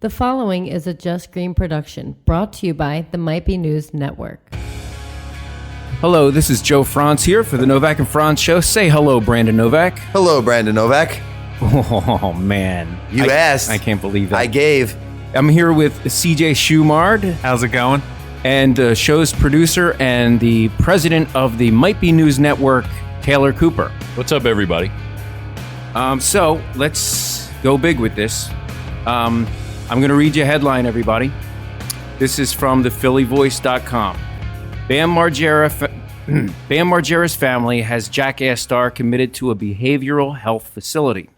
The following is a Just Green production brought to you by the Might Be News Network. Hello, this is Joe Frantz here for the Novak and Frantz show. Say hello, Brandon Novak. Hello, Brandon Novak. Oh, man. You asked. I can't believe that. I gave. I'm here with CJ Schumard. How's it going? And the show's producer and the president of the Might Be News Network, Taylor Cooper. What's up, everybody? So let's go big with this. I'm going to read you a headline, everybody. This is from thephillyvoice.com. Bam Margera's family has Jackass star committed to a behavioral health facility.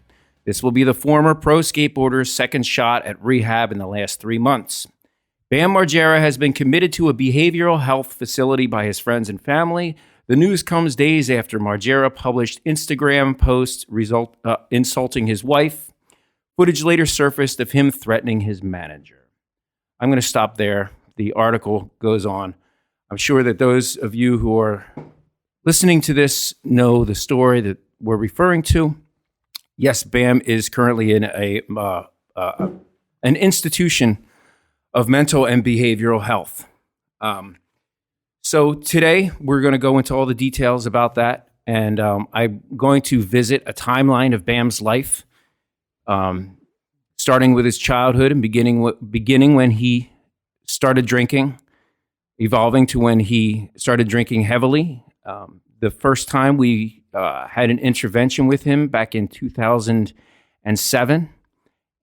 This will be the former pro skateboarder's second shot at rehab in the last 3 months. Bam Margera has been committed to a behavioral health facility by his friends and family. The news comes days after Margera published Instagram posts insulting his wife. Footage later surfaced of him threatening his manager. I'm going to stop there. The article goes on. I'm sure that those of you who are listening to this know the story that we're referring to. Yes, Bam is currently in an institution of mental and behavioral health. So today we're going to go into all the details about that, and I'm going to visit a timeline of Bam's life, starting with his childhood and beginning when he started drinking, evolving to when he started drinking heavily. The first time we had an intervention with him back in 2007,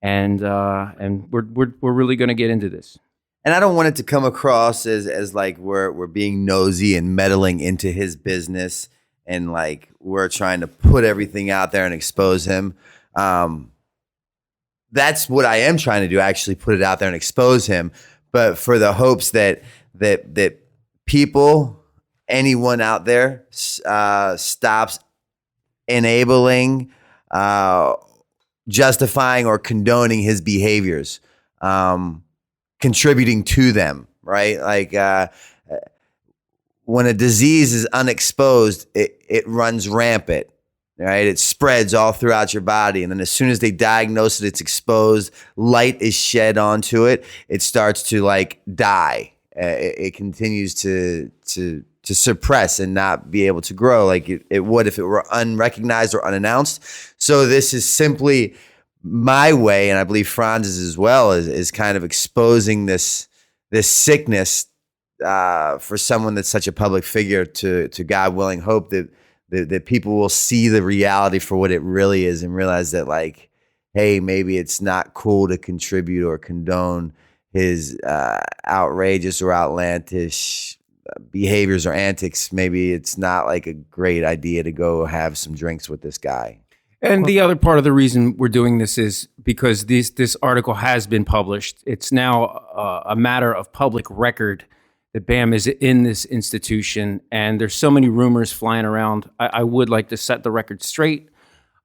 and we're really going to get into this. And I don't want it to come across as like we're being nosy and meddling into his business and like we're trying to put everything out there and expose him. That's what I am trying to do, actually put it out there and expose him, but for the hopes that people, anyone out there, stops enabling, justifying, or condoning his behaviors, contributing to them, right? Like when a disease is unexposed, it runs rampant. Right, it spreads all throughout your body, and then as soon as they diagnose it, it's exposed. Light is shed onto it. It starts to like die. It continues to suppress and not be able to grow like it would if it were unrecognized or unannounced. So this is simply my way, and I believe Franz's as well, is kind of exposing this sickness for someone that's such a public figure to God willing hope that people will see the reality for what it really is and realize that, like, hey, maybe it's not cool to contribute or condone his outrageous or outlandish behaviors or antics. Maybe it's not like a great idea to go have some drinks with this guy. And the other part of the reason we're doing this is because this article has been published. It's now a matter of public record that Bam is in this institution, and there's so many rumors flying around. I would like to set the record straight.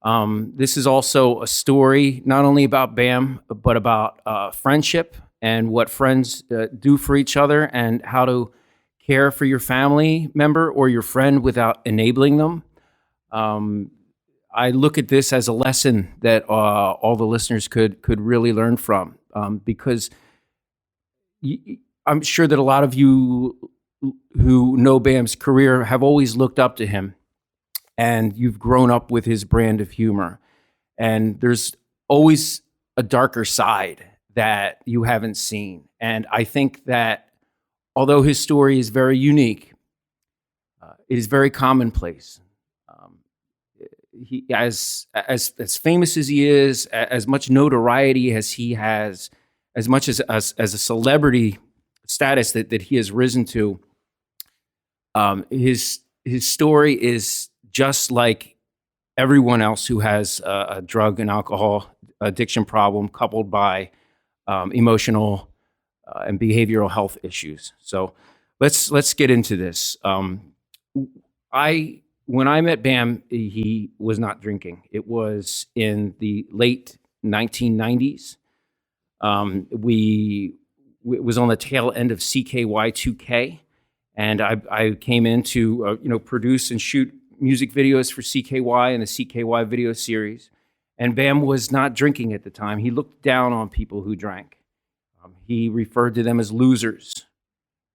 This is also a story not only about Bam, but about friendship and what friends do for each other and how to care for your family member or your friend without enabling them. I look at this as a lesson that all the listeners could really learn from, because I'm sure that a lot of you who know Bam's career have always looked up to him, and you've grown up with his brand of humor. And there's always a darker side that you haven't seen. And I think that although his story is very unique, it is very commonplace. He, as famous as he is, as much notoriety as he has, as much as a celebrity status that he has risen to, his story is just like everyone else who has a drug and alcohol addiction problem coupled by emotional and behavioral health issues. So let's get into this. When I met Bam, he was not drinking. It was in the late 1990s. It was on the tail end of CKY2K, and I came in to produce and shoot music videos for CKY and the CKY video series. And Bam was not drinking at the time. He looked down on people who drank. He referred to them as losers,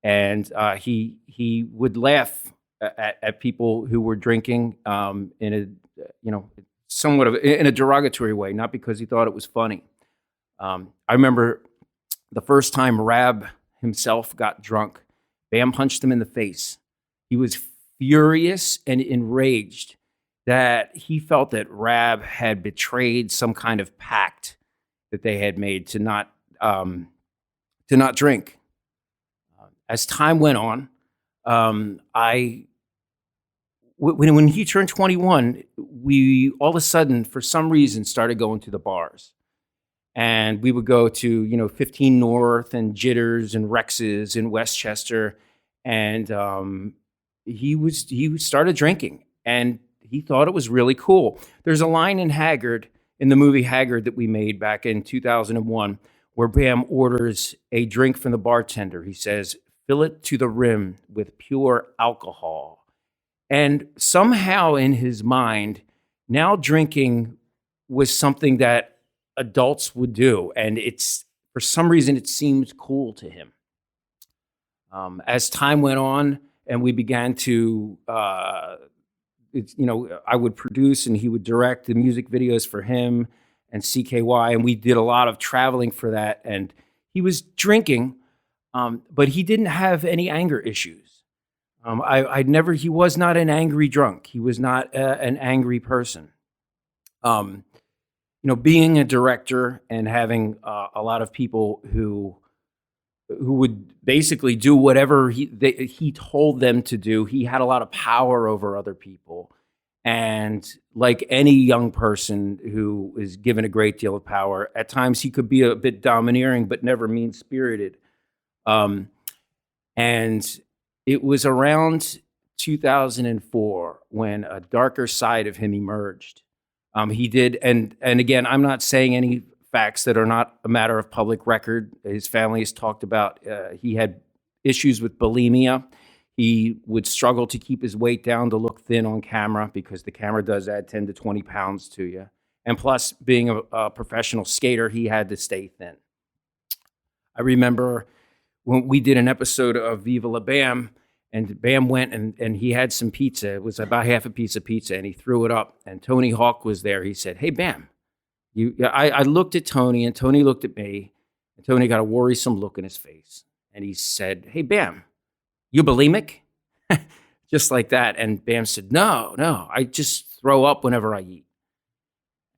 and he would laugh at people who were drinking in a somewhat of in a derogatory way, not because he thought it was funny. I remember the first time REHAB himself got drunk, Bam punched him in the face. He was furious and enraged that he felt that REHAB had betrayed some kind of pact that they had made to not drink. As time went on, when he turned 21, we all of a sudden, for some reason, started going to the bars. And we would go to, 15 North and Jitters and Rex's in Westchester. And he started drinking, and he thought it was really cool. There's a line in the movie Haggard that we made back in 2001, where Bam orders a drink from the bartender. He says, "Fill it to the rim with pure alcohol." And somehow in his mind, now drinking was something that adults would do. And for some reason, it seemed cool to him. As time went on and we began to, I would produce and he would direct the music videos for him and CKY. And we did a lot of traveling for that. And he was drinking, but he didn't have any anger issues. He was not an angry drunk. He was not an angry person. Being a director and having a lot of people who would basically do whatever he told them to do, he had a lot of power over other people. And like any young person who is given a great deal of power, at times he could be a bit domineering, but never mean-spirited. And it was around 2004 when a darker side of him emerged. He did, and again, I'm not saying any facts that are not a matter of public record. His family has talked about he had issues with bulimia. He would struggle to keep his weight down to look thin on camera because the camera does add 10 to 20 pounds to you. And plus, being a professional skater, he had to stay thin. I remember when we did an episode of Viva La Bam, and Bam went and he had some pizza. It was about half a piece of pizza, and he threw it up. And Tony Hawk was there. He said, "Hey, Bam." I looked at Tony, and Tony looked at me, and Tony got a worrisome look in his face. And he said, "Hey, Bam, you bulimic?" Just like that. And Bam said, No, I just throw up whenever I eat.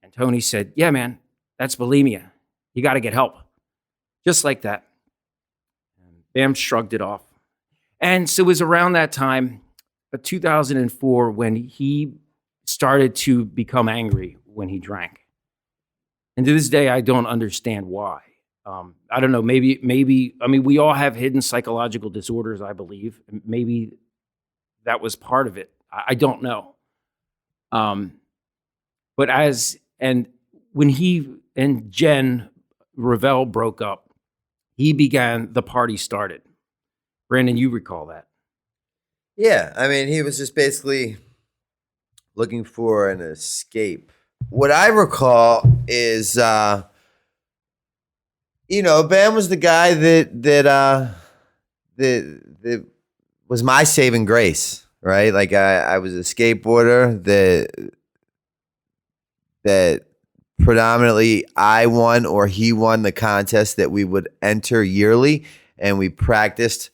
And Tony said, "Yeah, man, that's bulimia. You got to get help." Just like that. And Bam shrugged it off. And so it was around that time, 2004, when he started to become angry when he drank. And to this day, I don't understand why. I don't know, maybe, we all have hidden psychological disorders, I believe. Maybe that was part of it. I don't know. But when he and Jen Ravel broke up, the party started. Brandon, you recall that? Yeah, he was just basically looking for an escape. What I recall is, Bam was the guy that was my saving grace, right? Like I was a skateboarder that predominantly I won or he won the contest that we would enter yearly, and we practiced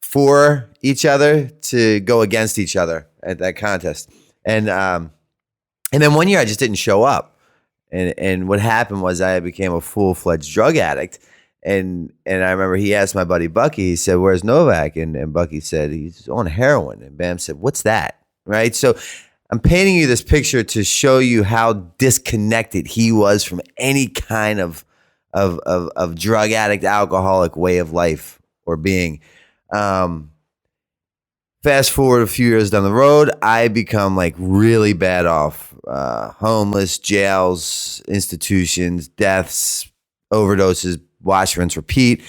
for each other to go against each other at that contest. And then one year I just didn't show up. And what happened was I became a full-fledged drug addict. And I remember he asked my buddy Bucky, he said, "Where's Novak?" And Bucky said, "He's on heroin." And Bam said, "What's that?" Right? So I'm painting you this picture to show you how disconnected he was from any kind of drug addict, alcoholic way of life or being. Fast forward a few years down the road, I become like really bad off, homeless, jails, institutions, deaths, overdoses, wash, rinse, repeat.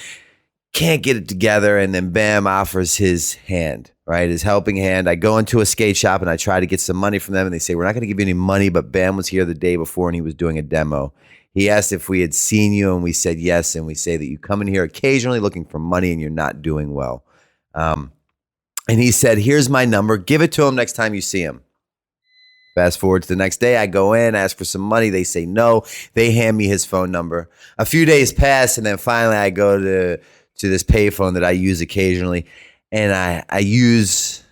Can't get it together. And then Bam offers his hand, right? His helping hand. I go into a skate shop and I try to get some money from them. And they say, "We're not going to give you any money, but Bam was here the day before and he was doing a demo. He asked if we had seen you, and we said yes. And we say that you come in here occasionally looking for money and you're not doing well. And he said, here's my number. Give it to him next time you see him. Fast forward to the next day, I go in, ask for some money. They say no. They hand me his phone number. A few days pass, and then finally I go to this payphone that I use occasionally, and I use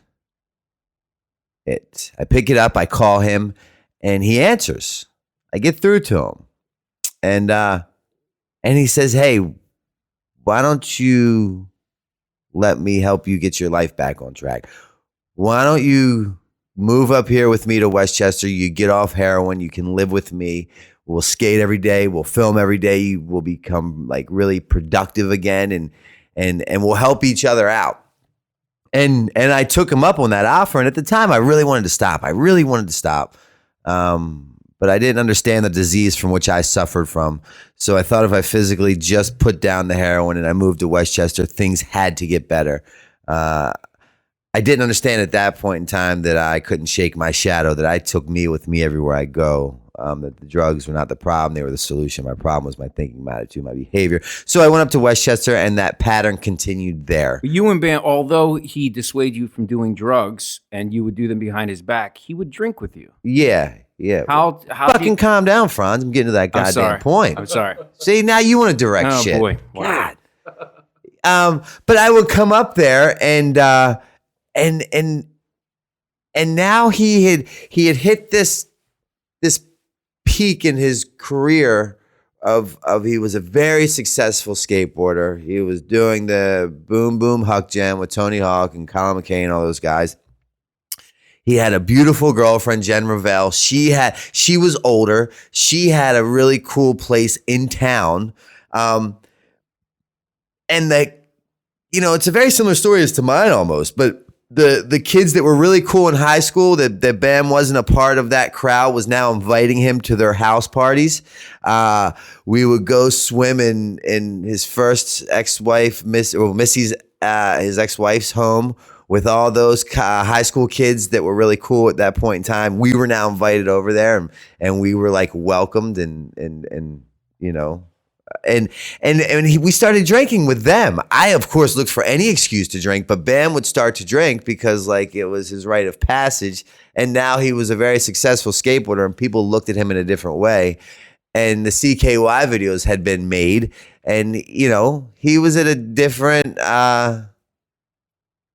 it. I pick it up, I call him, and he answers. I get through to him, and he says, hey, why don't you let me help you get your life back on track? Why don't you move up here with me to Westchester? You get off heroin. You can live with me. We'll skate every day. We'll film every day. You will become like really productive again, and we'll help each other out. And I took him up on that offer. And at the time, I really wanted to stop. But I didn't understand the disease from which I suffered from. So I thought if I physically just put down the heroin and I moved to Westchester, things had to get better. I didn't understand at that point in time that I couldn't shake my shadow, that I took me with me everywhere I go, that the drugs were not the problem, they were the solution. My problem was my thinking, my attitude, my behavior. So I went up to Westchester, and that pattern continued there. You and Bam, although he dissuaded you from doing drugs and you would do them behind his back, he would drink with you. Yeah. How fucking calm down, Franz. I'm getting to that goddamn point. I'm sorry. See, now you want to direct shit. Oh, boy. Wow. God. But I would come up there, and now he had hit this peak in his career of he was a very successful skateboarder. He was doing the Boom Boom Huck Jam with Tony Hawk and Colin McKay and all those guys. He had a beautiful girlfriend, Jen Ravel. She was older. She had a really cool place in town. And it's a very similar story as to mine almost, but the kids that were really cool in high school that Bam wasn't a part of that crowd was now inviting him to their house parties. We would go swim in his first ex-wife, Missy's his ex-wife's home with all those high school kids that were really cool at that point in time. We were now invited over there, and we were like welcomed, and we started drinking with them. I, of course, looked for any excuse to drink, but Bam would start to drink because like it was his rite of passage. And now he was a very successful skateboarder, and people looked at him in a different way. And the CKY videos had been made, and he was at a different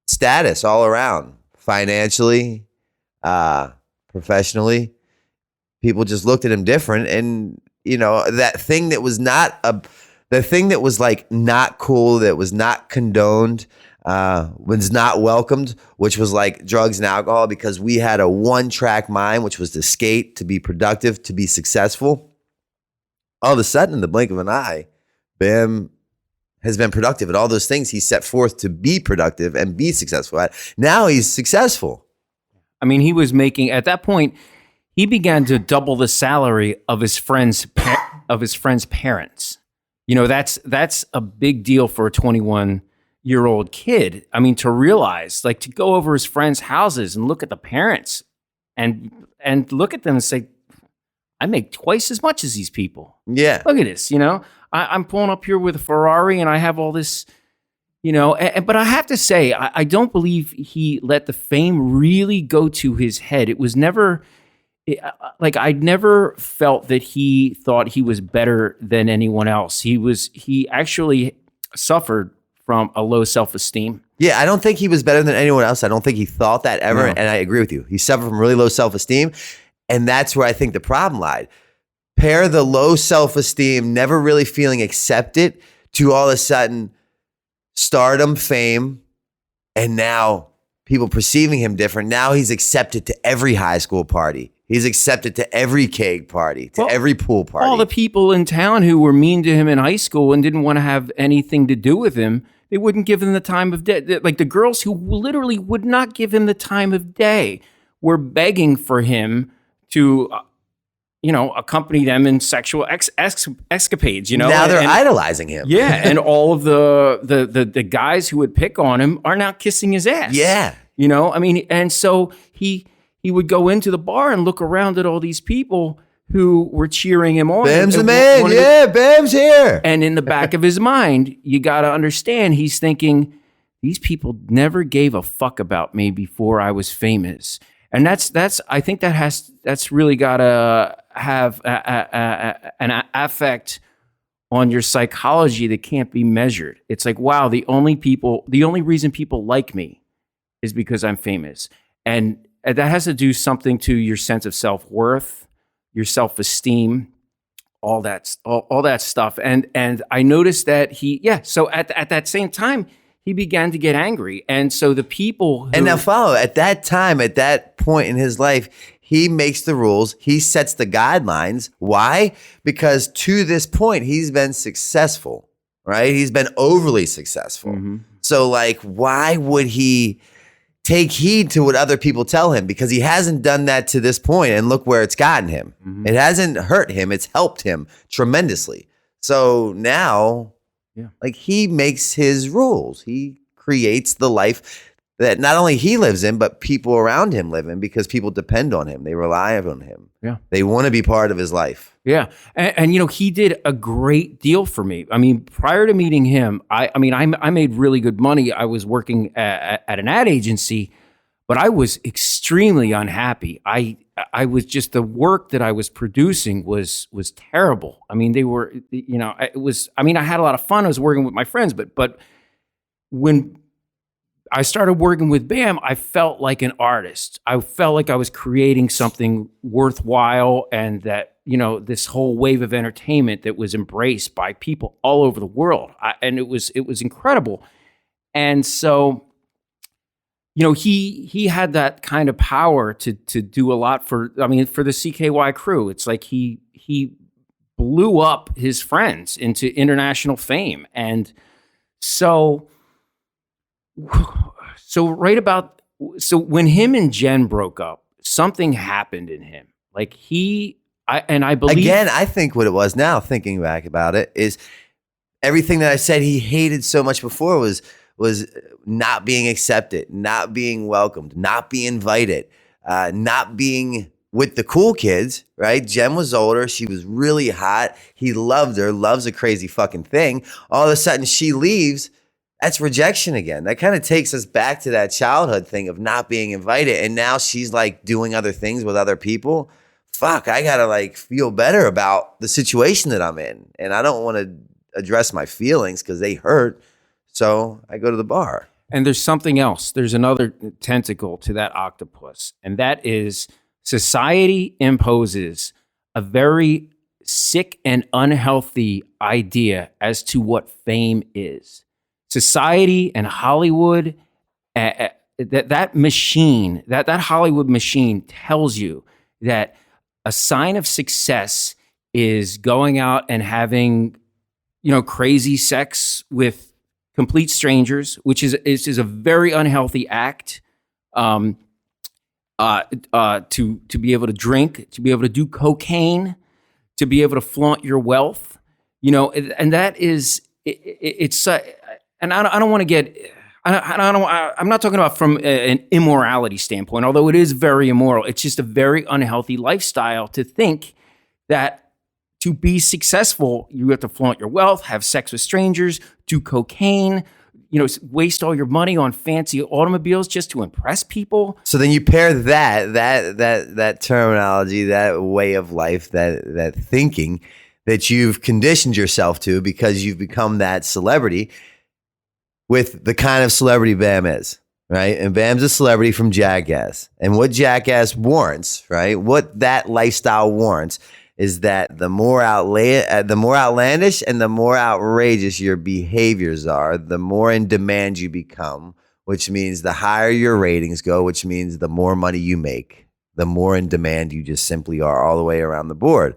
status all around, financially, professionally. People just looked at him different, and that thing that was the thing that was like not cool, that was not condoned, was not welcomed, which was like drugs and alcohol, because we had a one-track mind, which was to skate, to be productive, to be successful. All of a sudden, in the blink of an eye, Bam has been productive at all those things he set forth to be productive and be successful at. Now he's successful. I mean, he was making, at that point, he began to double the salary of his friends' parents. That's a big deal for a 21-year-old kid. I mean, to realize, like, to go over his friends' houses and look at the parents and look at them and say, I make twice as much as these people. Yeah. Look at this, I'm pulling up here with a Ferrari and I have all this, but I have to say, I don't believe he let the fame really go to his head. It was never... I'd never felt that he thought he was better than anyone else. He actually suffered from a low self-esteem. Yeah, I don't think he was better than anyone else. I don't think he thought that ever. No. And I agree with you. He suffered from really low self-esteem. And that's where I think the problem lied. Pair the low self-esteem, never really feeling accepted, to all of a sudden stardom, fame, and now people perceiving him different. Now he's accepted to every high school party. He's accepted to every keg party, to every pool party. All the people in town who were mean to him in high school and didn't want to have anything to do with him, they wouldn't give him the time of day. Like the girls who literally would not give him the time of day were begging for him to, accompany them in sexual escapades. Now they're idolizing him. Yeah, and all of the guys who would pick on him are now kissing his ass. Yeah, and so he would go into the bar and look around at all these people who were cheering him on. Bam's the And man. one of the- Yeah, Bam's here. And in the back of his mind, you got to understand, he's thinking, these people never gave a fuck about me before I was famous. And that's I think that's really got to have an effect on your psychology that can't be measured. It's like, wow, the only reason people like me is because I'm famous. And that has to do something to your sense of self-worth, your self-esteem, all that stuff. And I noticed that so at that same time, he began to get angry. And so the people who, And now follow, at that time, at that point in his life, he makes the rules. He sets the guidelines. Why? Because to this point, he's been successful, right? He's been overly successful. Mm-hmm. So like, why would he take heed to what other people tell him? Because he hasn't done that to this point, and look where it's gotten him. Mm-hmm. It hasn't hurt him. It's helped him tremendously. So now, like, he makes his rules. He creates the life that not only he lives in, but people around him live in, because people depend on him. They rely on him. Yeah. They want to be part of his life. Yeah. And he did a great deal for me. I mean, prior to meeting him, I made really good money. I was working at an ad agency, but I was extremely unhappy. I was just, the work that I was producing was terrible. I mean, they were, I had a lot of fun. I was working with my friends, but when I started working with Bam, I felt like an artist. I felt like I was creating something worthwhile, and that, this whole wave of entertainment that was embraced by people all over the world. And it was incredible. And so, he had that kind of power to do a lot for the CKY crew. It's like he blew up his friends into international fame. And so when him and Jen broke up, something happened in him. Like I believe, Again, I think what it was now, thinking back about it, is everything that I said he hated so much before was not being accepted, not being welcomed, not being invited, not being with the cool kids, right? Jen was older. She was really hot. He loved her, loves a crazy fucking thing. All of a sudden she leaves. That's rejection again. That kind of takes us back to that childhood thing of not being invited. And now she's like doing other things with other people. Fuck, I gotta like feel better about the situation that I'm in. And I don't want to address my feelings because they hurt. So I go to the bar. And there's something else. There's another tentacle to that octopus. And that is, society imposes a very sick and unhealthy idea as to what fame is. Society and Hollywood, that machine, that Hollywood machine tells you that a sign of success is going out and having, crazy sex with complete strangers, which is a very unhealthy act. To be able to drink, to be able to do cocaine, to be able to flaunt your wealth, and that is it's. And I don't want to get. I'm not talking about from an immorality standpoint, although it is very immoral. It's just a very unhealthy lifestyle to think that to be successful, you have to flaunt your wealth, have sex with strangers, do cocaine, waste all your money on fancy automobiles just to impress people. So then you pair that terminology, that way of life, that thinking that you've conditioned yourself to because you've become that celebrity, with the kind of celebrity Bam is, right? And Bam's a celebrity from Jackass. And what Jackass warrants, right? What that lifestyle warrants is that the more outlandish and the more outrageous your behaviors are, the more in demand you become, which means the higher your ratings go, which means the more money you make, the more in demand you just simply are all the way around the board.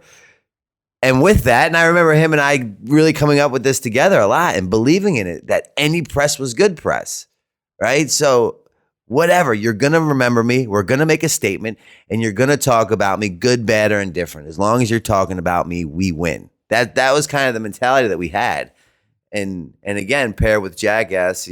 And with that, and I remember him and I really coming up with this together a lot and believing in it, that any press was good press, right? So whatever, you're going to remember me, we're going to make a statement, and you're going to talk about me, good, bad, or indifferent. As long as you're talking about me, we win. That was kind of the mentality that we had. And again, paired with Jackass,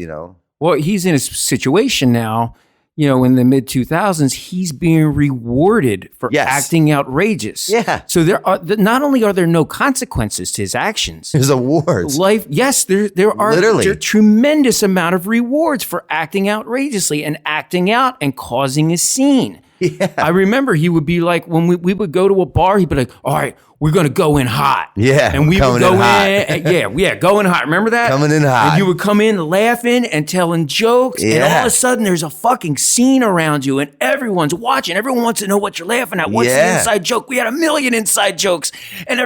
Well, he's in a situation now, in the mid 2000s, he's being rewarded for Yes. acting outrageous. Yeah. So there are not only are there no consequences to his actions, There's awards. life. Yes, there are Literally. there are tremendous amount of rewards for acting outrageously and acting out and causing a scene. Yeah. I remember he would be like, when we would go to a bar, he'd be like, all right, we're going to go in hot. Yeah, And we would coming go in hot. yeah, go in hot. Remember that? Coming in hot. And you would come in laughing and telling jokes. And all Yeah. of a sudden, there's a fucking scene around you and everyone's watching. Everyone wants to know what you're laughing at. What's the Yeah. inside joke? We had 1,000,000 inside jokes. And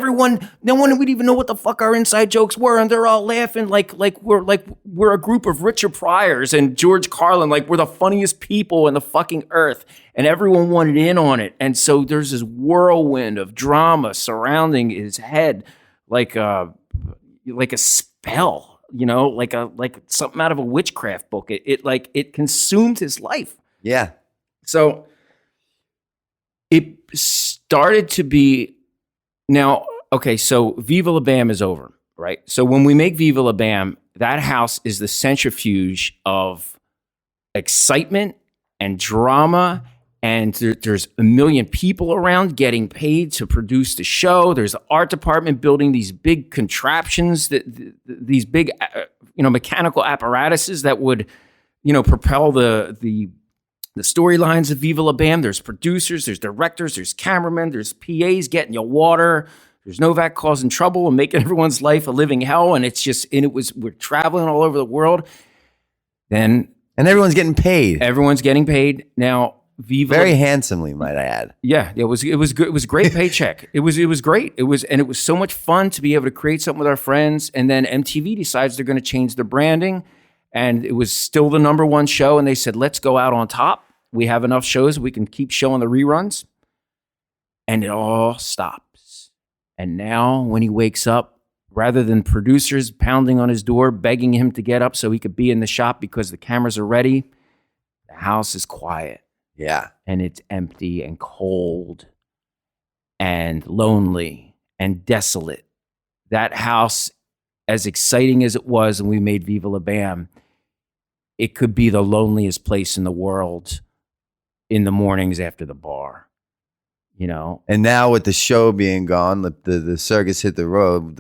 no one would even know what the fuck our inside jokes were. And they're all laughing like we're a group of Richard Pryors and George Carlin. Like we're the funniest people in the fucking earth. And everyone wanted in on it. And so there's this whirlwind of drama surrounding his head like a spell, like something out of a witchcraft book. It consumed his life. Yeah. So it started to be now, okay, so Viva La Bam is over, right? So when we make Viva La Bam, that house is the centrifuge of excitement and drama. And there's 1,000,000 people around getting paid to produce the show. There's the art department building these big contraptions, these big, mechanical apparatuses that would, propel the storylines of Viva La Bam. There's producers, there's directors, there's cameramen, there's PAs getting you water. There's Novak causing trouble and making everyone's life a living hell. And we're traveling all over the world. And everyone's getting paid. Everyone's getting paid. Now, Viva Very handsomely, might I add. Yeah, it was good. It was a great paycheck. It was great. It was so much fun to be able to create something with our friends. And then MTV decides they're going to change their branding, and it was still the #1 show. And they said, "Let's go out on top. We have enough shows. We can keep showing the reruns." And it all stops. And now, when he wakes up, rather than producers pounding on his door, begging him to get up so he could be in the shop because the cameras are ready, the house is quiet. Yeah. And it's empty and cold and lonely and desolate. That house, as exciting as it was when we made Viva La Bam, it could be the loneliest place in the world in the mornings after the bar, And now with the show being gone, the circus hit the road,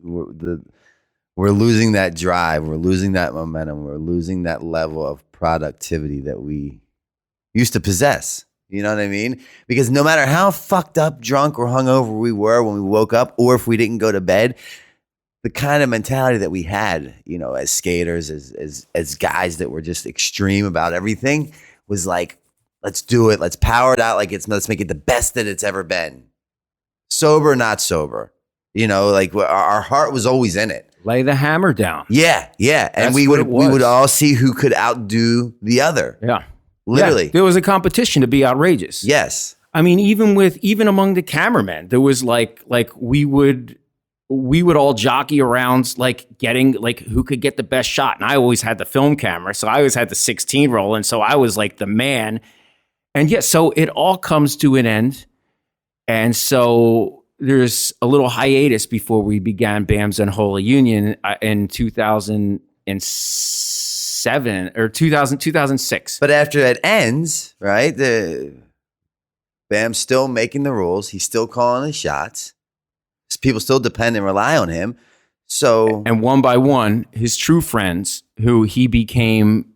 we're losing that drive. We're losing that momentum. We're losing that level of productivity that we used to possess. You know what I mean? Because no matter how fucked up, drunk, or hungover we were when we woke up, or if we didn't go to bed, the kind of mentality that we had, as skaters, as guys that were just extreme about everything, was like, let's do it. Let's power it out. Let's make it the best that it's ever been. Sober, not sober. Our heart was always in it. Lay the hammer down. Yeah, yeah. And That's we what it was. would all see who could outdo the other. Yeah. Literally. Yeah, there was a competition to be outrageous. Yes. I mean, even among the cameramen, there was like we would all jockey around getting who could get the best shot. And I always had the film camera, so I always had the 16 roll, and so I was like the man. And yeah, so it all comes to an end. And so there's a little hiatus before we began Bam's Unholy Union in 2007 or 2006. But after it ends, right, Bam's still making the rules. He's still calling the shots. People still depend and rely on him. So, and one by one, his true friends, who he became,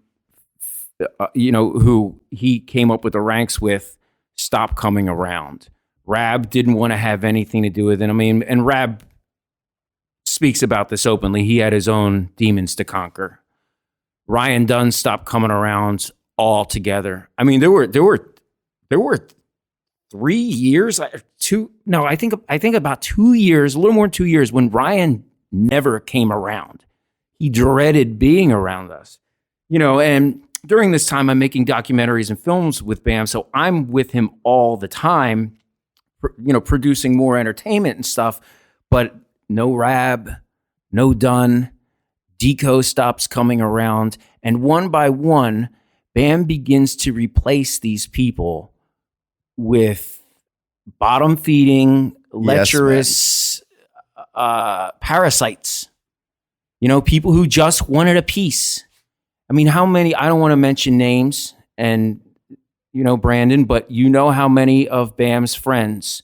who he came up with the ranks with, stopped coming around. REHAB didn't want to have anything to do with it. I mean, and REHAB speaks about this openly. He had his own demons to conquer. Ryan Dunn stopped coming around altogether. I mean, there were 3 years, I think about 2 years, a little more than 2 years, when Ryan never came around. He dreaded being around us, and during this time I'm making documentaries and films with Bam. So I'm with him all the time, producing more entertainment and stuff, but no REHAB, no Dunn, Deco stops coming around. And one by one, Bam begins to replace these people with bottom feeding, lecherous parasites. People who just wanted a piece. I mean, how many? I don't want to mention names, Brandon, but you know how many of Bam's friends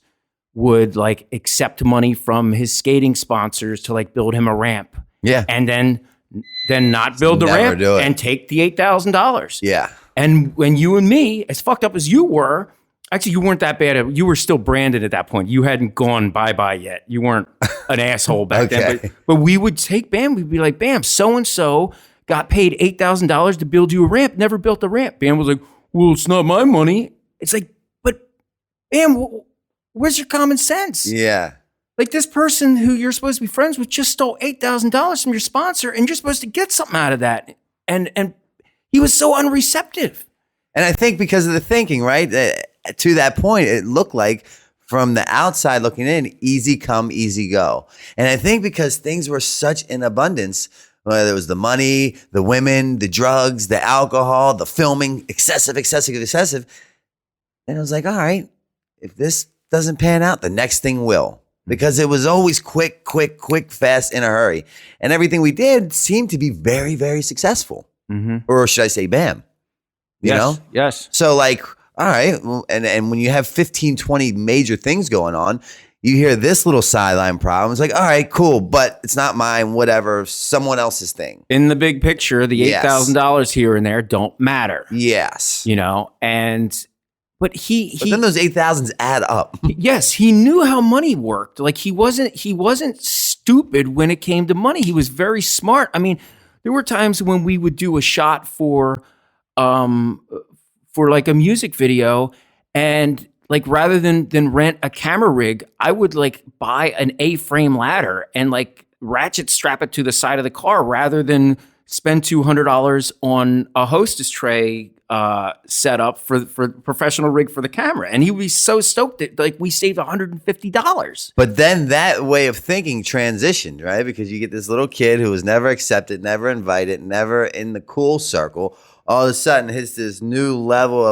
would like accept money from his skating sponsors to like build him a ramp. Yeah. And then not build the ramp and take the $8,000. Yeah. And when you and me, as fucked up as you were, actually you weren't that bad. You were still Brandon at that point. You hadn't gone bye-bye yet. You weren't an asshole back then. But we would take Bam. We'd be like, Bam, so-and-so got paid $8,000 to build you a ramp, never built the ramp. Bam was like, well, it's not my money. It's like, but Bam, where's your common sense? Yeah. Like this person who you're supposed to be friends with just stole $8,000 from your sponsor and you're supposed to get something out of that. And he was so unreceptive. And I think because of the thinking, right? To that point, it looked like from the outside looking in, easy come, easy go. And I think because things were such in abundance, whether it was the money, the women, the drugs, the alcohol, the filming, excessive. And I was like, all right, if this doesn't pan out, the next thing will. Because it was always quick, fast, in a hurry. And everything we did seemed to be very, very successful. Mm-hmm. Or should I say Bam? You know? Yes. So like, all right. And when you have 15, 20 major things going on, you hear this little sideline problem. It's like, all right, cool, but it's not mine, whatever, someone else's thing. In the big picture, the $8,000 here and there don't matter. Yes. But then those 8,000s add up. Yes, he knew how money worked. Like he wasn't stupid when it came to money. He was very smart. I mean, there were times when we would do a shot for like a music video, and like rather than rent a camera rig, I would like buy an A-frame ladder and like ratchet strap it to the side of the car rather than spend $200 on a hostess tray set up for professional rig for the camera. And he would be so stoked that like we saved $150. But then that way of thinking transitioned, right? Because you get this little kid who was never accepted, never invited, never in the cool circle. All of a sudden hits this new level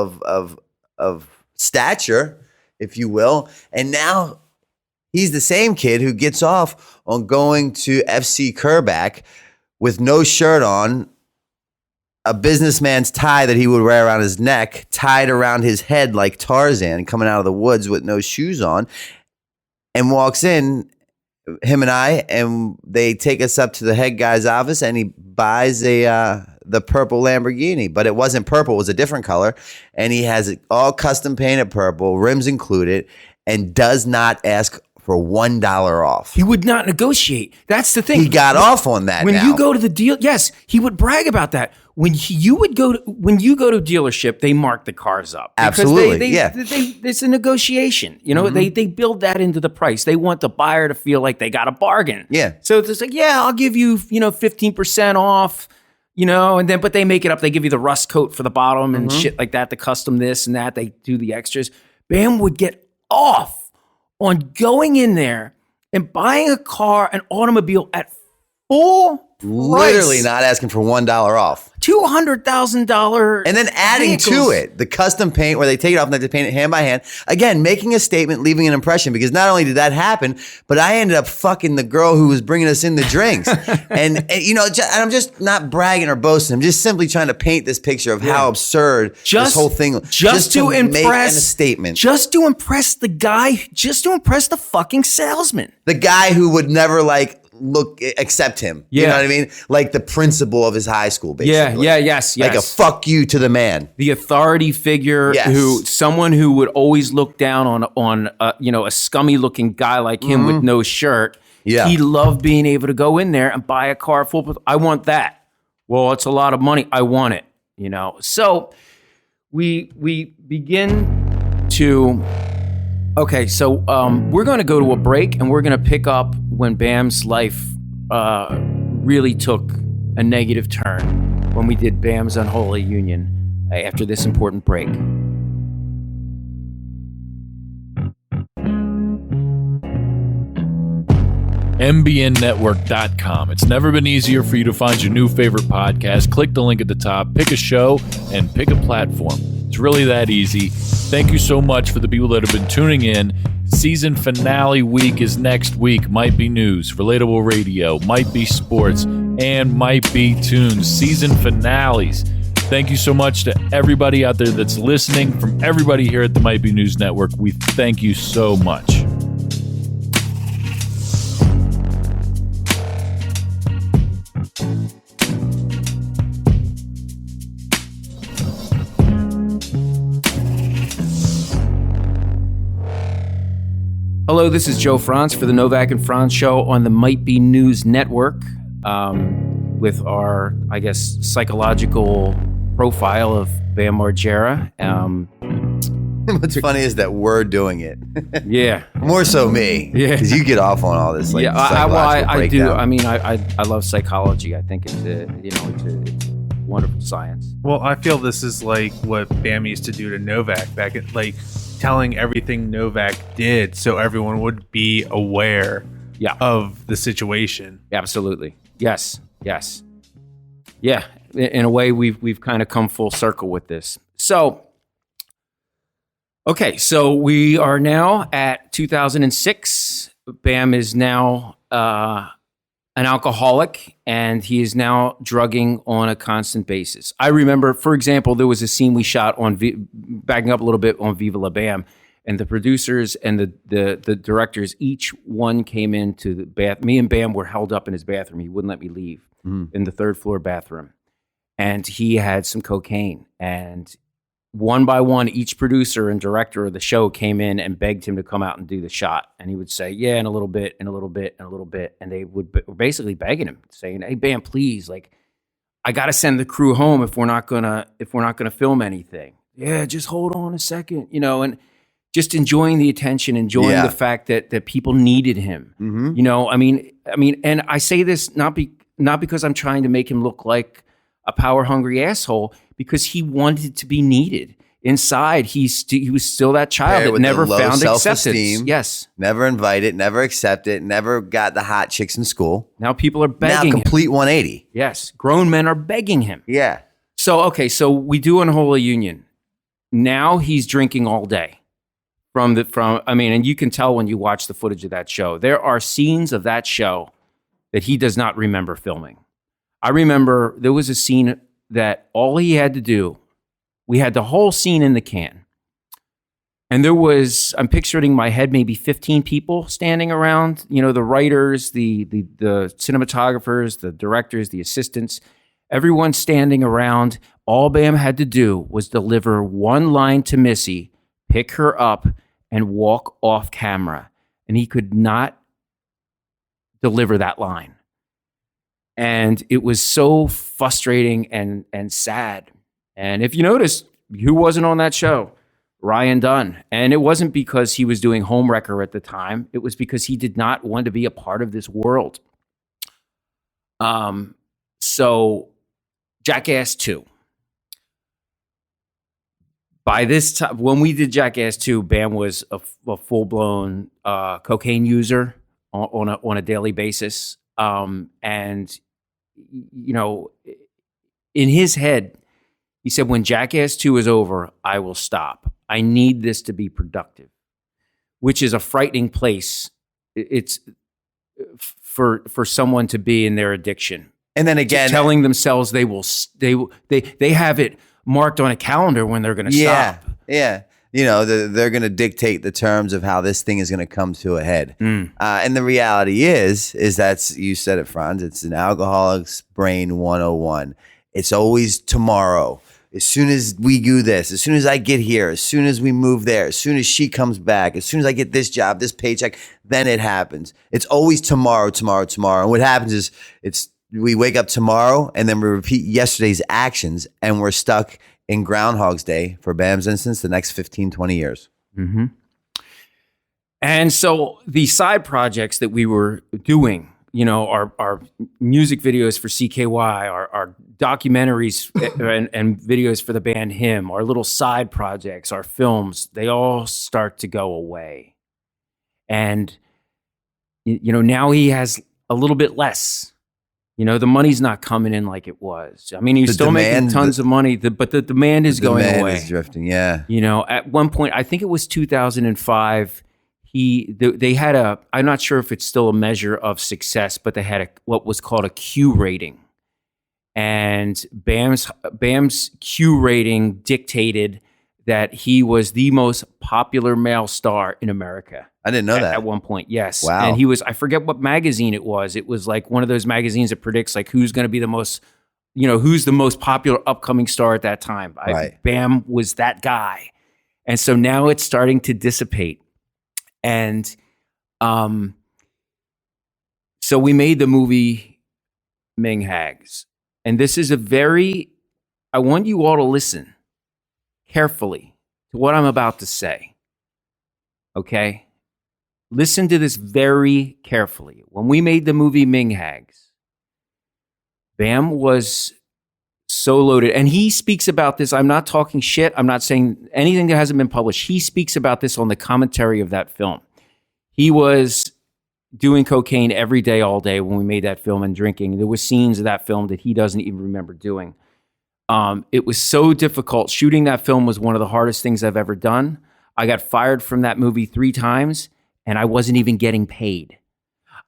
of stature, if you will. And now he's the same kid who gets off on going to FC Kerback with no shirt on, a businessman's tie that he would wear around his neck, tied around his head like Tarzan, coming out of the woods with no shoes on, and walks in, him and I, and they take us up to the head guy's office, and he buys the purple Lamborghini, but it wasn't purple, it was a different color, and he has it all custom painted purple, rims included, and does not ask for $1 off. He would not negotiate. That's the thing. He got off on that. When you go to the deal, yes, he would brag about that. When you go to a dealership, they mark the cars up. Absolutely, it's a negotiation. They build that into the price. They want the buyer to feel like they got a bargain. Yeah. So it's like, I'll give you, 15% off. But they make it up. They give you the rust coat for the bottom and shit like that, the custom this and that. They do the extras. Bam would get off on going in there and buying a car, an automobile at full price. Literally not asking for $1 off. $200,000. And then adding to it the custom paint where they take it off and they paint it hand by hand. Again, making a statement, leaving an impression, because not only did that happen, but I ended up fucking the girl who was bringing us in the drinks. and I'm just not bragging or boasting. I'm just simply trying to paint this picture of how absurd this whole thing was. Just to make a statement. Just to impress the guy, just to impress the fucking salesman. The guy who would never accept him. You know what I mean? Like the principal of his high school, basically. Yes. Like a fuck you to the man. The authority figure someone who would always look down on a scummy looking guy like him with no shirt. Yeah. He loved being able to go in there and buy a car full. I want that. Well, it's a lot of money. I want it, So we begin to we're going to go to a break, and we're going to pick up when Bam's life really took a negative turn when we did Bam's Unholy Union after this important break. MBNnetwork.com. It's never been easier for you to find your new favorite podcast. Click the link at the top, pick a show, and pick a platform. It's really that easy. Thank you so much for the people that have been tuning in. Season finale week is next week. Might be news, relatable radio, might be sports, and might be tunes. Season finales. Thank you so much to everybody out there that's listening. From everybody here at the Might Be News Network, we thank you so much. Hello, this is Joe Frantz for the Novak and Frantz Show on the Might Be News Network, with our, I guess, psychological profile of Bam Margera. What's funny is that we're doing it. Yeah. More so me. Yeah. Because you get off on all this. Like, I do. I mean, I love psychology. I think it's it's wonderful science. Well, I feel this is like what Bam used to do to Novak back at, like, telling everything Novak did so everyone would be aware of the situation. Absolutely. Yes. Yeah. In a way, we've kind of come full circle with this. So, okay. So we are now at 2006. Bam is now an alcoholic, and he is now drugging on a constant basis. I remember, for example, there was a scene we shot on, backing up a little bit, on Viva La Bam, and the producers and the directors, each one came into the bath. Me and Bam were held up in his bathroom. He wouldn't let me leave in the third floor bathroom. And he had some cocaine. And one by one, each producer and director of the show came in and begged him to come out and do the shot. And he would say, yeah, in a little bit, in a little bit, in a little bit. And they were basically begging him, saying, hey, Bam, please, like, I got to send the crew home if we're not gonna film anything. Yeah, just hold on a second, and just enjoying the attention, enjoying the fact that people needed him. Mm-hmm. I mean, and I say this not because I'm trying to make him look like a power hungry asshole, because he wanted to be needed. Inside, he was still that child that never found acceptance. Yes. Never invited, never accepted, never got the hot chicks in school. Now people are begging him. Now complete 180. Yes. Grown men are begging him. Yeah. So we do Unholy Union. Now he's drinking all day. And you can tell when you watch the footage of that show. There are scenes of that show that he does not remember filming. I remember there was a scene that all he had to do, we had the whole scene in the can. And there was, I'm picturing in my head, maybe 15 people standing around, the writers, the cinematographers, the directors, the assistants, everyone standing around. All Bam had to do was deliver one line to Missy, pick her up, and walk off camera. And he could not deliver that line. And it was so frustrating and sad. And if you notice, who wasn't on that show? Ryan Dunn. And it wasn't because he was doing Homewrecker at the time. It was because he did not want to be a part of this world. So Jackass 2. By this time, when we did Jackass 2, Bam was a full-blown cocaine user on a daily basis. And, in his head, he said, when Jackass 2 is over, I will stop. I need this to be productive, which is a frightening place. It's for someone to be in their addiction. And then again, telling themselves they have it marked on a calendar when they're going to stop. Yeah. They're going to dictate the terms of how this thing is going to come to a head. And the reality is that, you said it, Frantz, it's an alcoholic's brain 101. It's always tomorrow. As soon as we do this, as soon as I get here, as soon as we move there, as soon as she comes back, as soon as I get this job, this paycheck, then it happens. It's always tomorrow. And what happens is we wake up tomorrow and then we repeat yesterday's actions, and we're stuck in Groundhog's Day, for Bam's instance, the next 15, 20 years. Mm-hmm. And so the side projects that we were doing, our music videos for CKY, our documentaries and videos for the band Him, our little side projects, our films, they all start to go away. And, now he has a little bit less. The money's not coming in like it was. I mean, he's still making tons of money, but the demand is going away. The demand is drifting, yeah. At one point, I think it was 2005, they had I'm not sure if it's still a measure of success, but they had what was called a Q rating. and Bam's Q rating dictated that he was the most popular male star in America. I didn't know that. At one point, yes. Wow. And he was, I forget what magazine it was. It was like one of those magazines that predicts like who's going to be the most, who's the most popular upcoming star at that time. Right. Bam was that guy. And so now it's starting to dissipate. And so we made the movie Ming Hags. And this is I want you all to listen carefully to what I'm about to say. Okay? Listen to this very carefully. When we made the movie Ming Hags, Bam was so loaded. And he speaks about this. I'm not talking shit. I'm not saying anything that hasn't been published. He speaks about this on the commentary of that film. He was doing cocaine every day, all day when we made that film and drinking. There were scenes of that film that he doesn't even remember doing. It was so difficult. Shooting that film was one of the hardest things I've ever done. I got fired from that movie 3 times, and I wasn't even getting paid.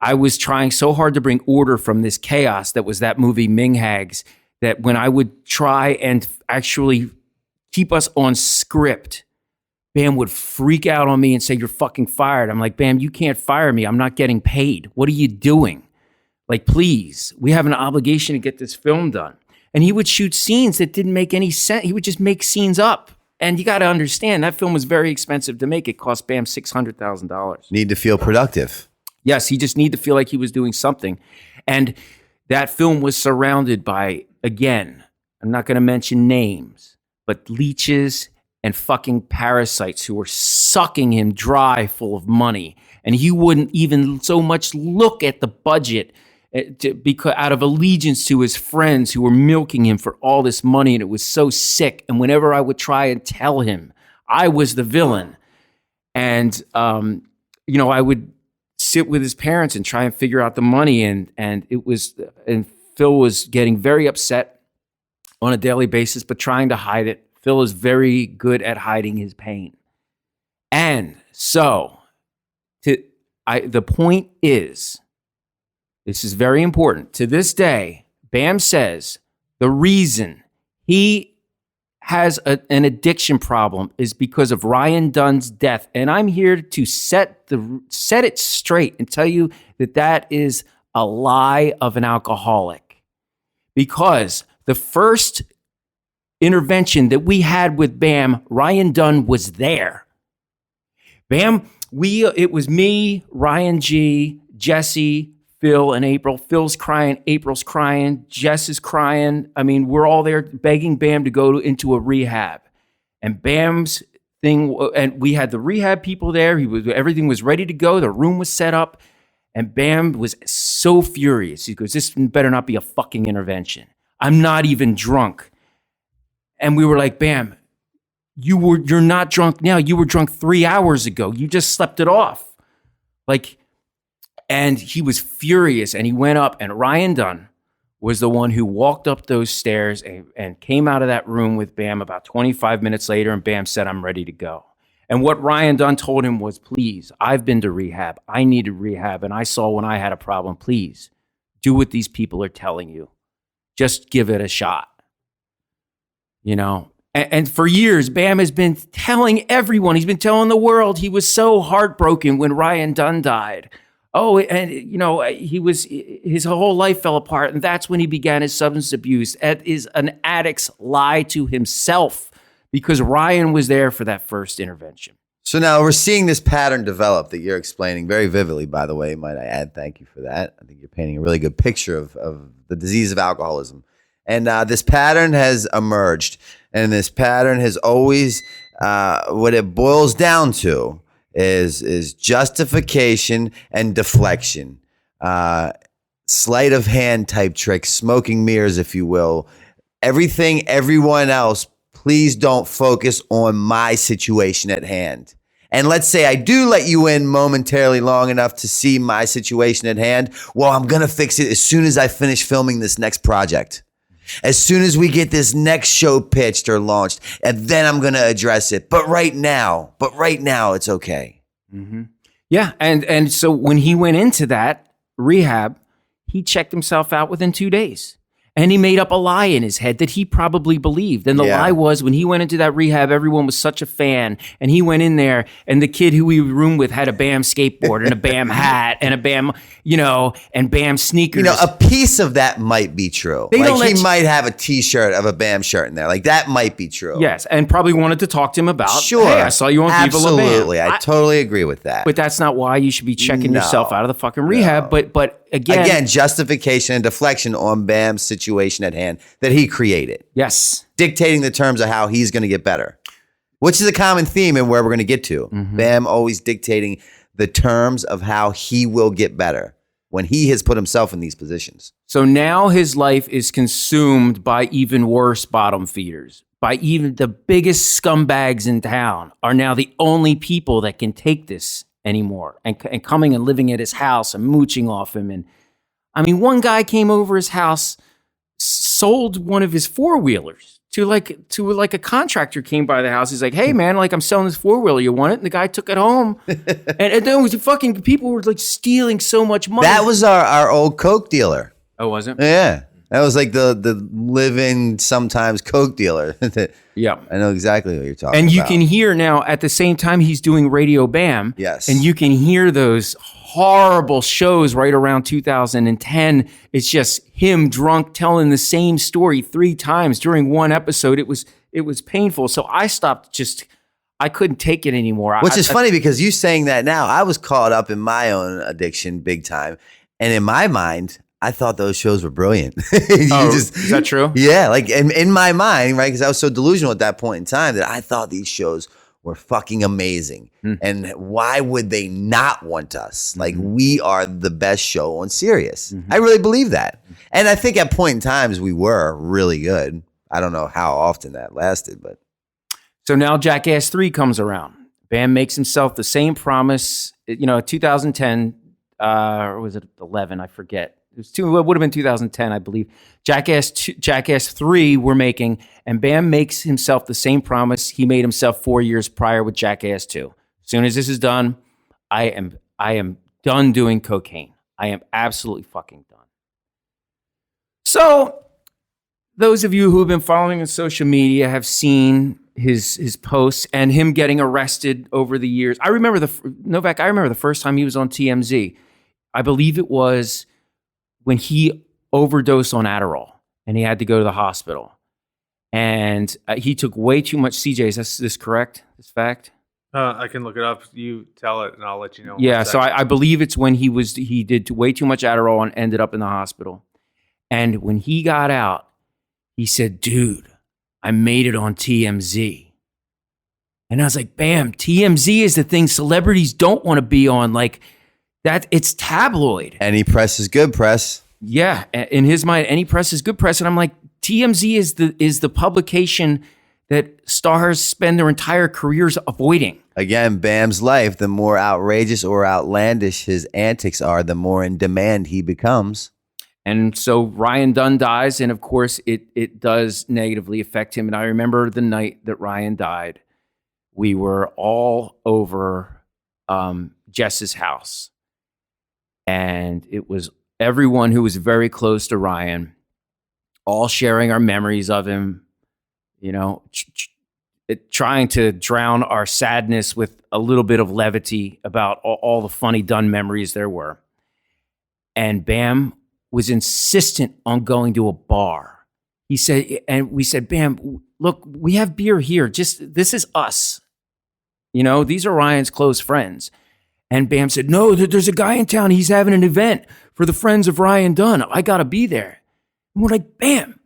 I was trying so hard to bring order from this chaos that was that movie Ming Hags, that when I would try and actually keep us on script, Bam would freak out on me and say, "You're fucking fired." I'm like, "Bam, you can't fire me. I'm not getting paid. What are you doing? Like, please, we have an obligation to get this film done." And he would shoot scenes that didn't make any sense. He would just make scenes up. And you got to understand, that film was very expensive to make. It cost Bam $600,000. Need to feel productive. Yes, he just needed to feel like he was doing something. And that film was surrounded by, again, I'm not going to mention names, but leeches and fucking parasites who were sucking him dry full of money. And he wouldn't even so much look at the budget because out of allegiance to his friends who were milking him for all this money. And it was so sick. And whenever I would try and tell him I was the villain, and, I would sit with his parents and try and figure out the money. And Phil was getting very upset on a daily basis, but trying to hide it. Phil is very good at hiding his pain. And so the point is, this is very important. To this day, Bam says the reason he has an addiction problem is because of Ryan Dunn's death. And I'm here to set it straight and tell you that is a lie of an alcoholic. Because the first intervention that we had with Bam, Ryan Dunn was there. Bam, it was me, Ryan G, Jesse, Phil, and April. Phil's crying, April's crying, Jess is crying. I mean, we're all there begging Bam to go into a rehab. And Bam's thing, and we had the rehab people there. Everything was ready to go. The room was set up. And Bam was so furious. He goes, "This better not be a fucking intervention. I'm not even drunk." And we were like, "Bam, you're not drunk now. You were drunk 3 hours ago. You just slept it off." And he was furious, and he went up, and Ryan Dunn was the one who walked up those stairs and came out of that room with Bam about 25 minutes later, and Bam said, "I'm ready to go." And what Ryan Dunn told him was, "Please, I've been to rehab. I needed rehab, and I saw when I had a problem. Please, do what these people are telling you. Just give it a shot." And for years, Bam has been telling everyone, he's been telling the world, he was so heartbroken when Ryan Dunn died. Oh, and his whole life fell apart, and that's when he began his substance abuse. That is an addict's lie to himself, because Ryan was there for that first intervention. So now we're seeing this pattern develop that you're explaining very vividly, by the way, might I add. Thank you for that. I think you're painting a really good picture of the disease of alcoholism. And this pattern has emerged, and this pattern has always, what it boils down to is justification and deflection, sleight of hand type tricks, smoking mirrors, if you will. Everyone else, please don't focus on my situation at hand. And let's say I do let you in momentarily long enough to see my situation at hand. Well, I'm going to fix it as soon as I finish filming this next project. As soon as we get this next show pitched or launched, and then I'm going to address it. But right now, it's okay. Mm-hmm. Yeah. And so when he went into that rehab, he checked himself out within 2 days. And he made up a lie in his head that he probably believed. And the lie was when he went into that rehab, everyone was such a fan. And he went in there and the kid who he roomed with had a BAM skateboard and a BAM hat and a BAM, and BAM sneakers. A piece of that might be true. He might have a t-shirt of a BAM shirt in there. Like that might be true. Yes. And probably wanted to talk to him about, sure. Hey, I saw you on Viva La Bam. Absolutely. I totally agree with that. But that's not why you should be checking yourself out of the fucking rehab. But again, justification and deflection on Bam's situation at hand that he created. Yes. Dictating the terms of how he's going to get better, which is a common theme in where we're going to get to. Mm-hmm. Bam always dictating the terms of how he will get better when he has put himself in these positions. So now his life is consumed by even worse bottom feeders. By even the biggest scumbags in town are now the only people that can take this anymore and coming and living at his house and mooching off him. And I mean, one guy came over his house, sold one of his four-wheelers to a contractor came by the house. He's like, hey man, I'm selling this four-wheeler. You want it? And the guy took it home. and then was fucking people were stealing so much money. That was our old Coke dealer. Oh, was it? Yeah. That was the live-in sometimes Coke dealer. Yeah. I know exactly what you're talking about. And you can hear now at the same time he's doing Radio Bam. Yes. And you can hear those horrible shows right around 2010. It's just him drunk telling the same story 3 times during one episode. It was painful. So I stopped I couldn't take it anymore. Which is funny because you saying that now, I was caught up in my own addiction big time. And in my mind, I thought those shows were brilliant. Is that true? Yeah, in my mind, right? Because I was so delusional at that point in time that I thought these shows were fucking amazing. And why would they not want us? We are the best show on Sirius. I really believe that. And I think at point in times we were really good. I don't know how often that lasted, but. So now Jackass 3 comes around. Bam makes himself the same promise, 2010, or was it 11? I forget. It would have been 2010, I believe. Jackass 3 we're making, and Bam makes himself the same promise he made himself 4 years prior with Jackass 2. As soon as this is done, I am done doing cocaine. I am absolutely fucking done. So, those of you who have been following on social media have seen his posts and him getting arrested over the years. I remember the first time he was on TMZ. I believe it was when he overdosed on Adderall and he had to go to the hospital. And he took way too much CJ. Is this correct? This fact? I can look it up. You tell it and I'll let you know. Yeah, so I believe it's when he did way too much Adderall and ended up in the hospital. And when he got out, he said, dude, I made it on TMZ. And I was like, bam, TMZ is the thing celebrities don't want to be on. That it's tabloid. Any press is good press. Yeah, in his mind, any press is good press. And I'm like, TMZ is the publication that stars spend their entire careers avoiding. Again, Bam's life, the more outrageous or outlandish his antics are, the more in demand he becomes. And so Ryan Dunn dies, and of course it does negatively affect him. And I remember the night that Ryan died, we were all over Jess's house. And it was everyone who was very close to Ryan, all sharing our memories of him, trying to drown our sadness with a little bit of levity about all the funny Dunn memories there were. And Bam was insistent on going to a bar. He said, and we said, Bam, look, we have beer here. This is us. These are Ryan's close friends. And Bam said, no, there's a guy in town. He's having an event for the friends of Ryan Dunn. I got to be there. And we're like, Bam,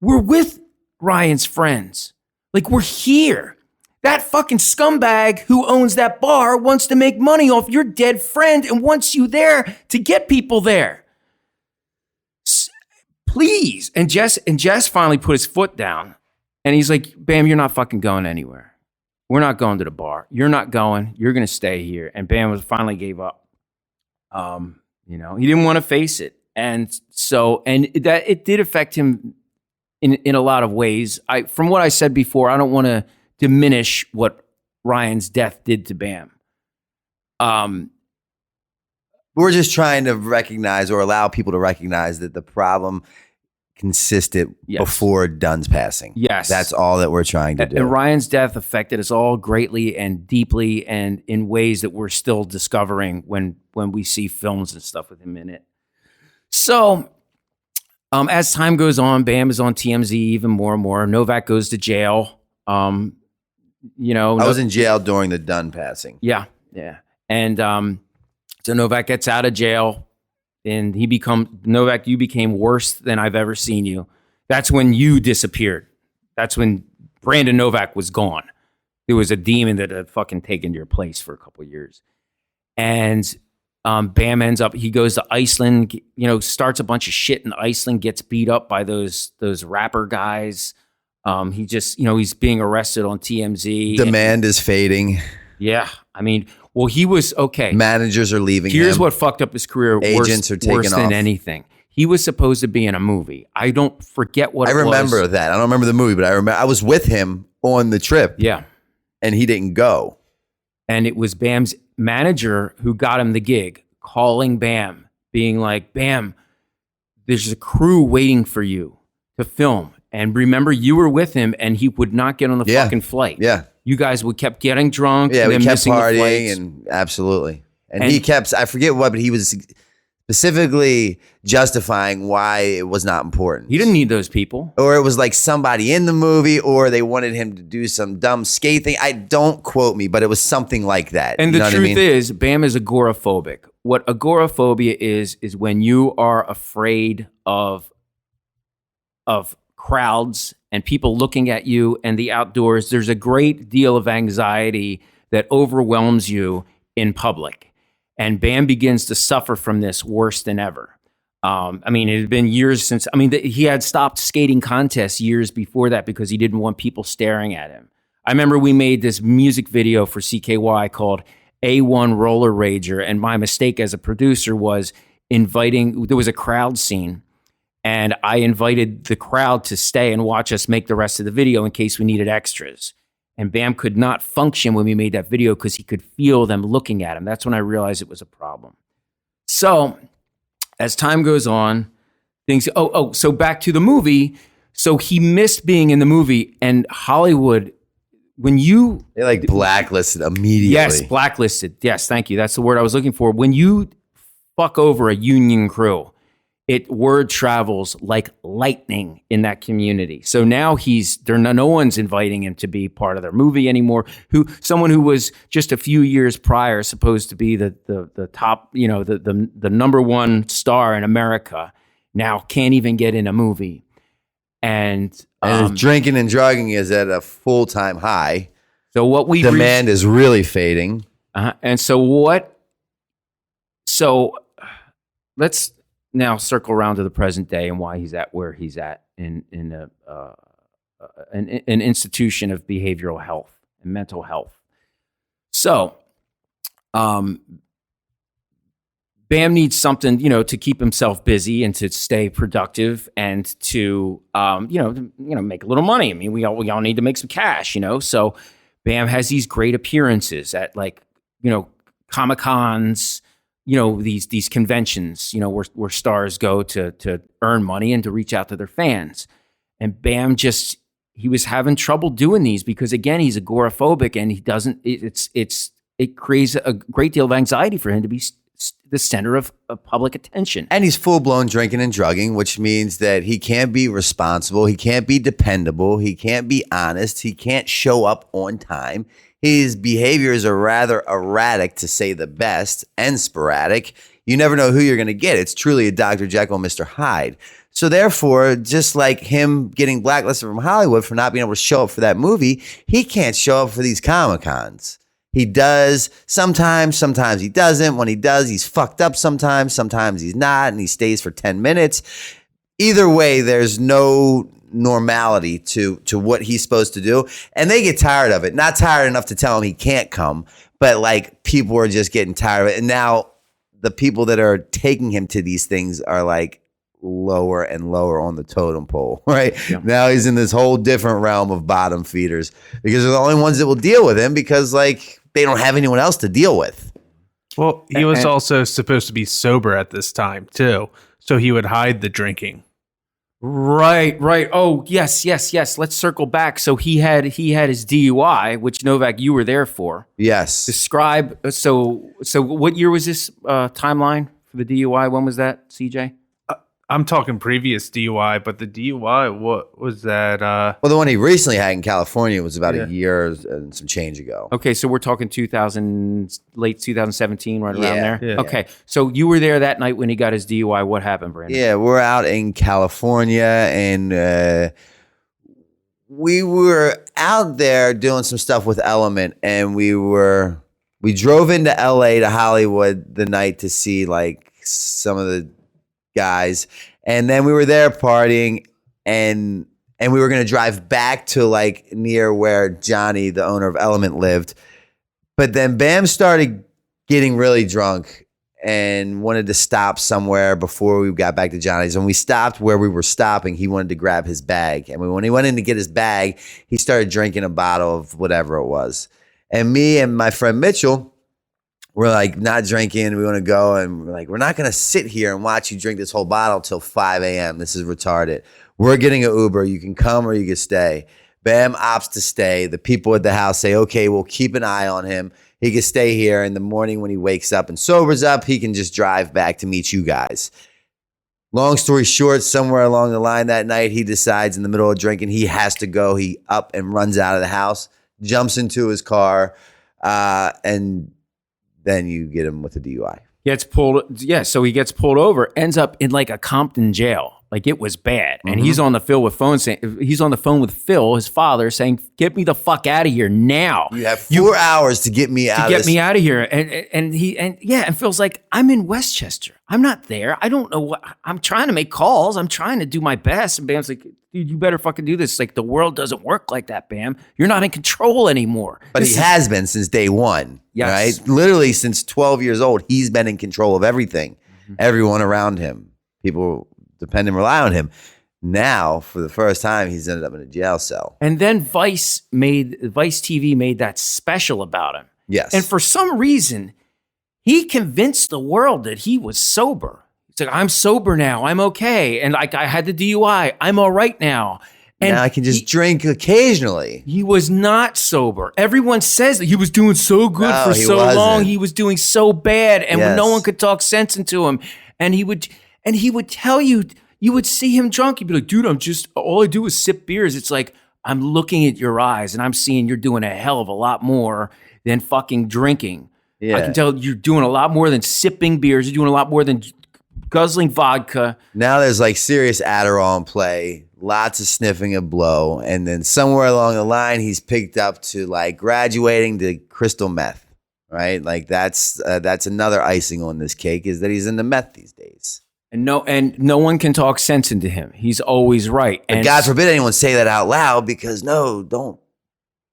we're with Ryan's friends. We're here. That fucking scumbag who owns that bar wants to make money off your dead friend and wants you there to get people there. Please. And Jess finally put his foot down. And he's like, Bam, you're not fucking going anywhere. We're not going to the bar. You're not going. You're going to stay here. And Bam finally gave up. He didn't want to face it. And so, that it did affect him in a lot of ways. From what I said before, I don't want to diminish what Ryan's death did to Bam. We're just trying to recognize or allow people to recognize that the problem consistent Yes. before Dunn's passing. Yes. That's all that we're trying to do. And Ryan's death affected us all greatly and deeply and in ways that we're still discovering when we see films and stuff with him in it. So as time goes on, Bam is on TMZ even more and more. Novak goes to jail. I was in jail during the Dunn passing. Yeah. And so Novak gets out of jail. And Novak, you became worse than I've ever seen you. That's when you disappeared. That's when Brandon Novak was gone. There was a demon that had fucking taken your place for a couple of years. And Bam ends up, he goes to Iceland, starts a bunch of shit in Iceland, gets beat up by those rapper guys. He just, he's being arrested on TMZ. Demand is fading. Yeah. I mean, well, he was okay. Managers are leaving Here's him. what fucked up his career Agents are taking worse than off. anything. He was supposed to be in a movie. I don't forget what I it was. remember that. I don't remember the movie, but I remember I was with him on the trip. Yeah. And he didn't go. And it was Bam's manager who got him the gig, calling Bam, being like, Bam, there's a crew waiting for you to film. And remember, you were with him and he would not get on the fucking flight. Yeah. You guys kept getting drunk. Yeah, and we then kept missing the partying flights. and absolutely. And he kept, I forget what, but he was specifically justifying why it was not important. He didn't need those people. Or it was like somebody in the movie, or they wanted him to do some dumb skate thing. Don't quote me, but it was something like that. And You the know what I truth mean? is, Bam is agoraphobic. What agoraphobia is when you are afraid of crowds and people looking at you and the outdoors. There's a great deal of anxiety that overwhelms you in public. And Bam begins to suffer from this worse than ever. It had been years since, he had stopped skating contests years before that because he didn't want people staring at him. I remember we made this music video for CKY called A1 Roller Rager. And my mistake as a producer was there was a crowd scene. And I invited the crowd to stay and watch us make the rest of the video in case we needed extras. And Bam could not function when we made that video because he could feel them looking at him. That's when I realized it was a problem. So as time goes on, so back to the movie. So he missed being in the movie, and Hollywood, They blacklisted immediately. Yes, blacklisted. Yes, thank you. That's the word I was looking for. When you fuck over a union crew, word travels like lightning in that community. So now no one's inviting him to be part of their movie anymore. Someone who was just a few years prior supposed to be the top, the number one star in America, now can't even get in a movie. And his drinking and drugging is at a full-time high. So what we demand is really fading. And so let's now circle around to the present day and why he's at where he's at in an institution of behavioral health and mental health. So, Bam needs something, to keep himself busy and to stay productive and to, make a little money. We all need to make some cash, So, Bam has these great appearances at Comic-Cons. These conventions, where stars go to earn money and to reach out to their fans. And Bam he was having trouble doing these because, again, he's agoraphobic and it creates a great deal of anxiety for him to be the center of public attention. And he's full-blown drinking and drugging, which means that he can't be responsible. He can't be dependable. He can't be honest. He can't show up on time. His behaviors are rather erratic, to say the best, and sporadic. You never know who you're going to get. It's truly a Dr. Jekyll, Mr. Hyde. So therefore, just like him getting blacklisted from Hollywood for not being able to show up for that movie, he can't show up for these Comic-Cons. He does sometimes he doesn't. When he does, he's fucked up sometimes he's not, and he stays for 10 minutes. Either way, there's no normality to what he's supposed to do, and they get tired of it. Not tired enough to tell him he can't come, but people are just getting tired of it. And now the people that are taking him to these things are lower and lower on the totem pole, right? Yeah. Now he's in this whole different realm of bottom feeders because they're the only ones that will deal with him because they don't have anyone else to deal with. Well, he was also supposed to be sober at this time too, so he would hide the drinking. Right. Oh, yes. Let's circle back. So he had his DUI, which Novak, you were there for. Yes. Describe. So what year was this timeline for the DUI? When was that, CJ? I'm talking previous DUI, but the DUI, what was that? Well, the one he recently had in California was about a year and some change ago. Okay, so we're talking late 2017, right around there. Yeah. Okay, so you were there that night when he got his DUI. What happened, Brandon? Yeah, we're out in California, and we were out there doing some stuff with Element, and we drove into LA to Hollywood the night to see like some of the guys, and then we were there partying, and we were going to drive back to like near where Johnny, the owner of Element, lived. But then Bam started getting really drunk and wanted to stop somewhere before we got back to Johnny's. And we stopped where we were stopping. He wanted to grab his bag, and when he went in to get his bag, he started drinking a bottle of whatever it was. And me and my friend Mitchell, we're like not drinking. We want to go, and we're like, we're not going to sit here and watch you drink this whole bottle till 5 a.m. This is retarded. We're getting an Uber. You can come or you can stay. Bam opts to stay. The people at the house say, okay, we'll keep an eye on him. He can stay here. In the morning when he wakes up and sobers up, he can just drive back to meet you guys. Long story short, somewhere along the line that night, he decides in the middle of drinking, he has to go. He up and runs out of the house, jumps into his car, and then you get him with a DUI. Gets pulled. Yeah, so he gets pulled over, ends up in like a Compton jail. Like it was bad. And he's on the phone with Phil, his father, saying, "Get me the fuck out of here now. You have 4 hours to get me out. Get me out of here." And Phil's like, "I'm in Westchester. I'm not there. I don't know what. I'm trying to make calls. I'm trying to do my best." And Bam's like, "Dude, you better fucking do this. Like the world doesn't work like that, Bam. You're not in control anymore." But he has been since day one. Yes. Right? Literally since 12 years old, he's been in control of everything. Everyone around him. People depend and rely on him. Now, for the first time, he's ended up in a jail cell. And then Vice TV made that special about him. Yes. And for some reason, he convinced the world that he was sober. He's like, "I'm sober now. I'm okay. And like I had the DUI. I'm all right now. And now I can just drink occasionally." He was not sober. Everyone says that he was doing so good for so long. He was doing so bad, and when no one could talk sense into him. And he would tell you, you would see him drunk. He'd be like, "Dude, all I do is sip beers." It's like, I'm looking at your eyes and I'm seeing you're doing a hell of a lot more than fucking drinking. Yeah. I can tell you're doing a lot more than sipping beers. You're doing a lot more than guzzling vodka. Now there's like serious Adderall in play, lots of sniffing of blow. And then somewhere along the line, he's picked up to like graduating to crystal meth, right? Like that's another icing on this cake, is that he's into meth these days. And no one can talk sense into him. He's always right. And God forbid anyone say that out loud, because no, don't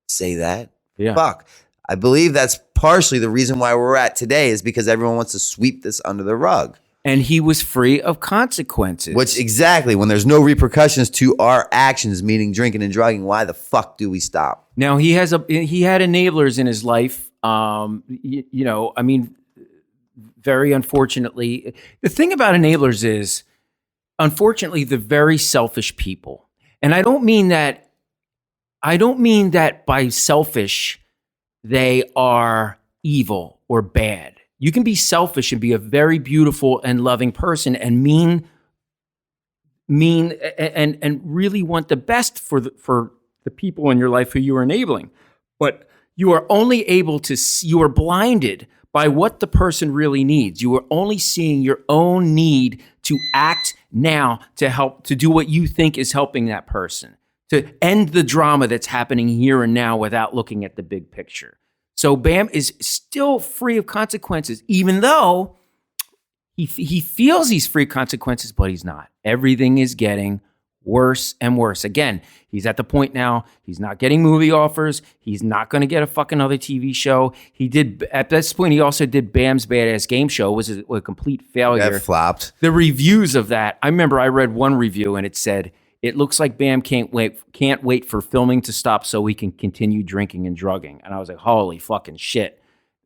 say that. Yeah. Fuck. I believe that's partially the reason why we're at today, is because everyone wants to sweep this under the rug. And he was free of consequences. Which exactly, when there's no repercussions to our actions, meaning drinking and drugging, why the fuck do we stop? Now he had enablers in his life. Very unfortunately, the thing about enablers is, unfortunately, they're very selfish people. And I don't mean that by selfish, they are evil or bad. You can be selfish and be a very beautiful and loving person and mean and really want the best for the people in your life who you are enabling. But you are only able to see, you are blinded by what the person really needs. You are only seeing your own need to act now to help, to do what you think is helping that person, to end the drama that's happening here and now without looking at the big picture. So Bam is still free of consequences, even though he feels he's free of consequences, but he's not. Everything is getting worse and worse. Again, he's at the point now, he's not getting movie offers. He's not going to get a fucking other TV show. He did, at this point, he also did Bam's Badass Game Show, which was a complete failure. That flopped. The reviews of that, I remember I read one review and it said, "It looks like Bam can't wait for filming to stop so he can continue drinking and drugging." And I was like, holy fucking shit,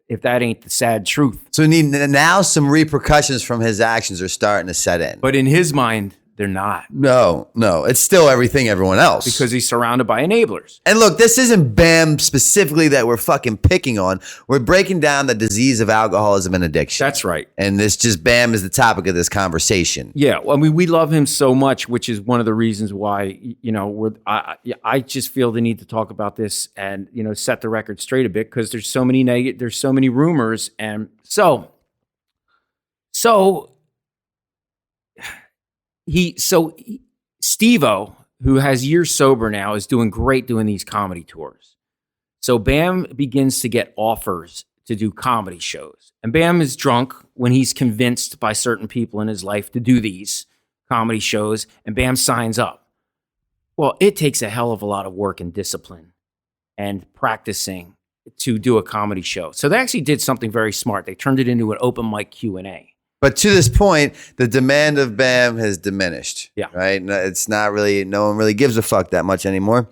if that ain't the sad truth. So now some repercussions from his actions are starting to set in. But in his mind, They're not. No, it's still everything everyone else. Because he's surrounded by enablers. And look, this isn't Bam specifically that we're fucking picking on. We're breaking down the disease of alcoholism and addiction. That's right. And this just Bam is the topic of this conversation. Yeah, well, I mean, we love him so much, which is one of the reasons why, you know, I just feel the need to talk about this and, you know, set the record straight a bit, because there's so many rumors. And so Steve-O, who has years sober now, is doing great doing these comedy tours. So Bam begins to get offers to do comedy shows. And Bam is drunk when he's convinced by certain people in his life to do these comedy shows, and Bam signs up. Well, it takes a hell of a lot of work and discipline and practicing to do a comedy show. So they actually did something very smart. They turned it into an open mic Q&A. But to this point, the demand of Bam has diminished. Yeah. Right? It's not really, no one really gives a fuck that much anymore.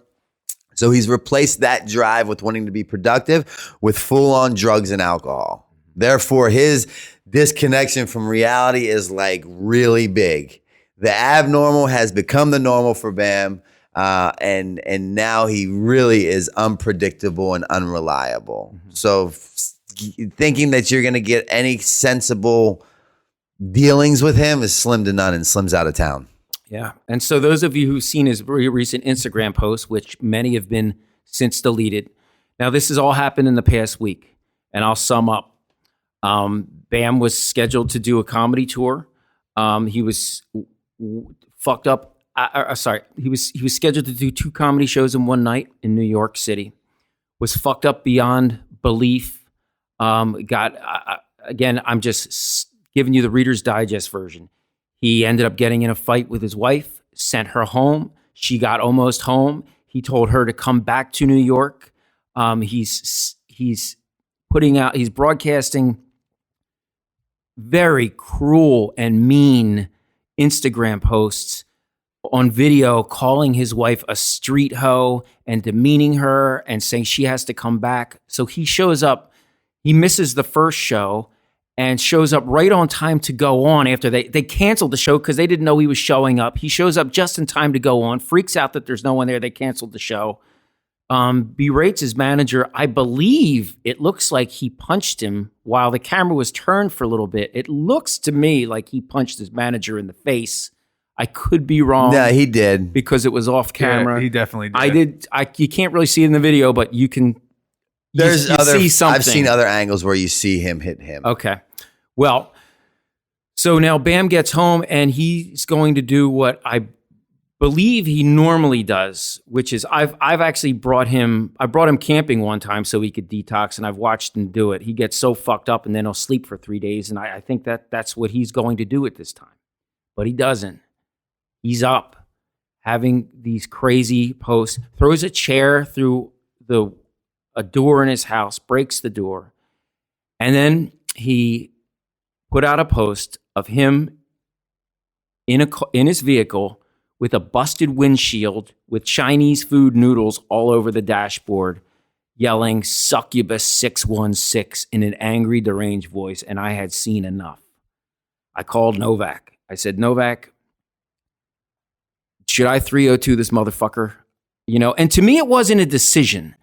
So he's replaced that drive with wanting to be productive with full-on drugs and alcohol. Therefore, his disconnection from reality is like really big. The abnormal has become the normal for Bam. And now he really is unpredictable and unreliable. Mm-hmm. So thinking that you're going to get any sensible dealings with him is slim to none, and Slim's out of town. Yeah. And so those of you who've seen his recent Instagram posts, which many have been since deleted. Now, this has all happened in the past week, and I'll sum up. Bam was scheduled to do a comedy tour. He was fucked up. He was scheduled to do 2 comedy shows in one night in New York City. Was fucked up beyond belief. Again, I'm just giving you the Reader's Digest version. He ended up getting in a fight with his wife, sent her home. She got almost home. He told her to come back to New York. He's broadcasting very cruel and mean Instagram posts on video, calling his wife a street hoe and demeaning her and saying she has to come back. So he shows up. He misses the first show and shows up right on time to go on after they canceled the show because they didn't know he was showing up. He shows up just in time to go on, freaks out that there's no one there. They canceled the show. Berates his manager. I believe it looks like he punched him while the camera was turned for a little bit. It looks to me like he punched his manager in the face. I could be wrong. Yeah, he did. Because it was off camera. Yeah, he definitely did. I did. You can't really see it in the video, but you can. You see something. I've seen other angles where you see him hit him. Okay. Well, so now Bam gets home and he's going to do what I believe he normally does, which is I brought him camping one time so he could detox, and I've watched him do it. He gets so fucked up and then he'll sleep for 3 days, and I think that's what he's going to do at this time. But he doesn't. He's up having these crazy posts, throws a chair through a door in his house, breaks the door, and then he put out a post of him in his vehicle with a busted windshield with Chinese food noodles all over the dashboard, yelling "Succubus 616" in an angry, deranged voice, and I had seen enough. I called Novak. I said, Novak, should I 302 this motherfucker? You know, and to me, it wasn't a decision.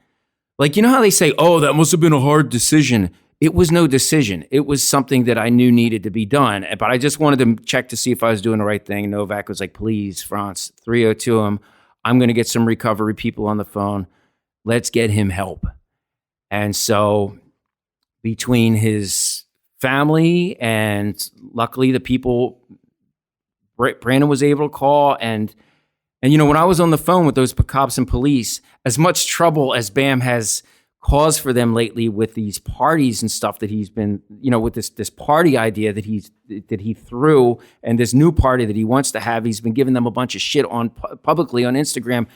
Like, you know how they say, oh, that must have been a hard decision. It was no decision. It was something that I knew needed to be done. But I just wanted to check to see if I was doing the right thing. Novak was like, please, Frantz, 302 him. I'm going to get some recovery people on the phone. Let's get him help. And so between his family and luckily the people Brandon was able to call, and you know, when I was on the phone with those cops and police, as much trouble as Bam has caused for them lately with these parties and stuff that he's been, you know, with this party idea that he threw, and this new party that he wants to have, he's been giving them a bunch of shit on publicly on Instagram.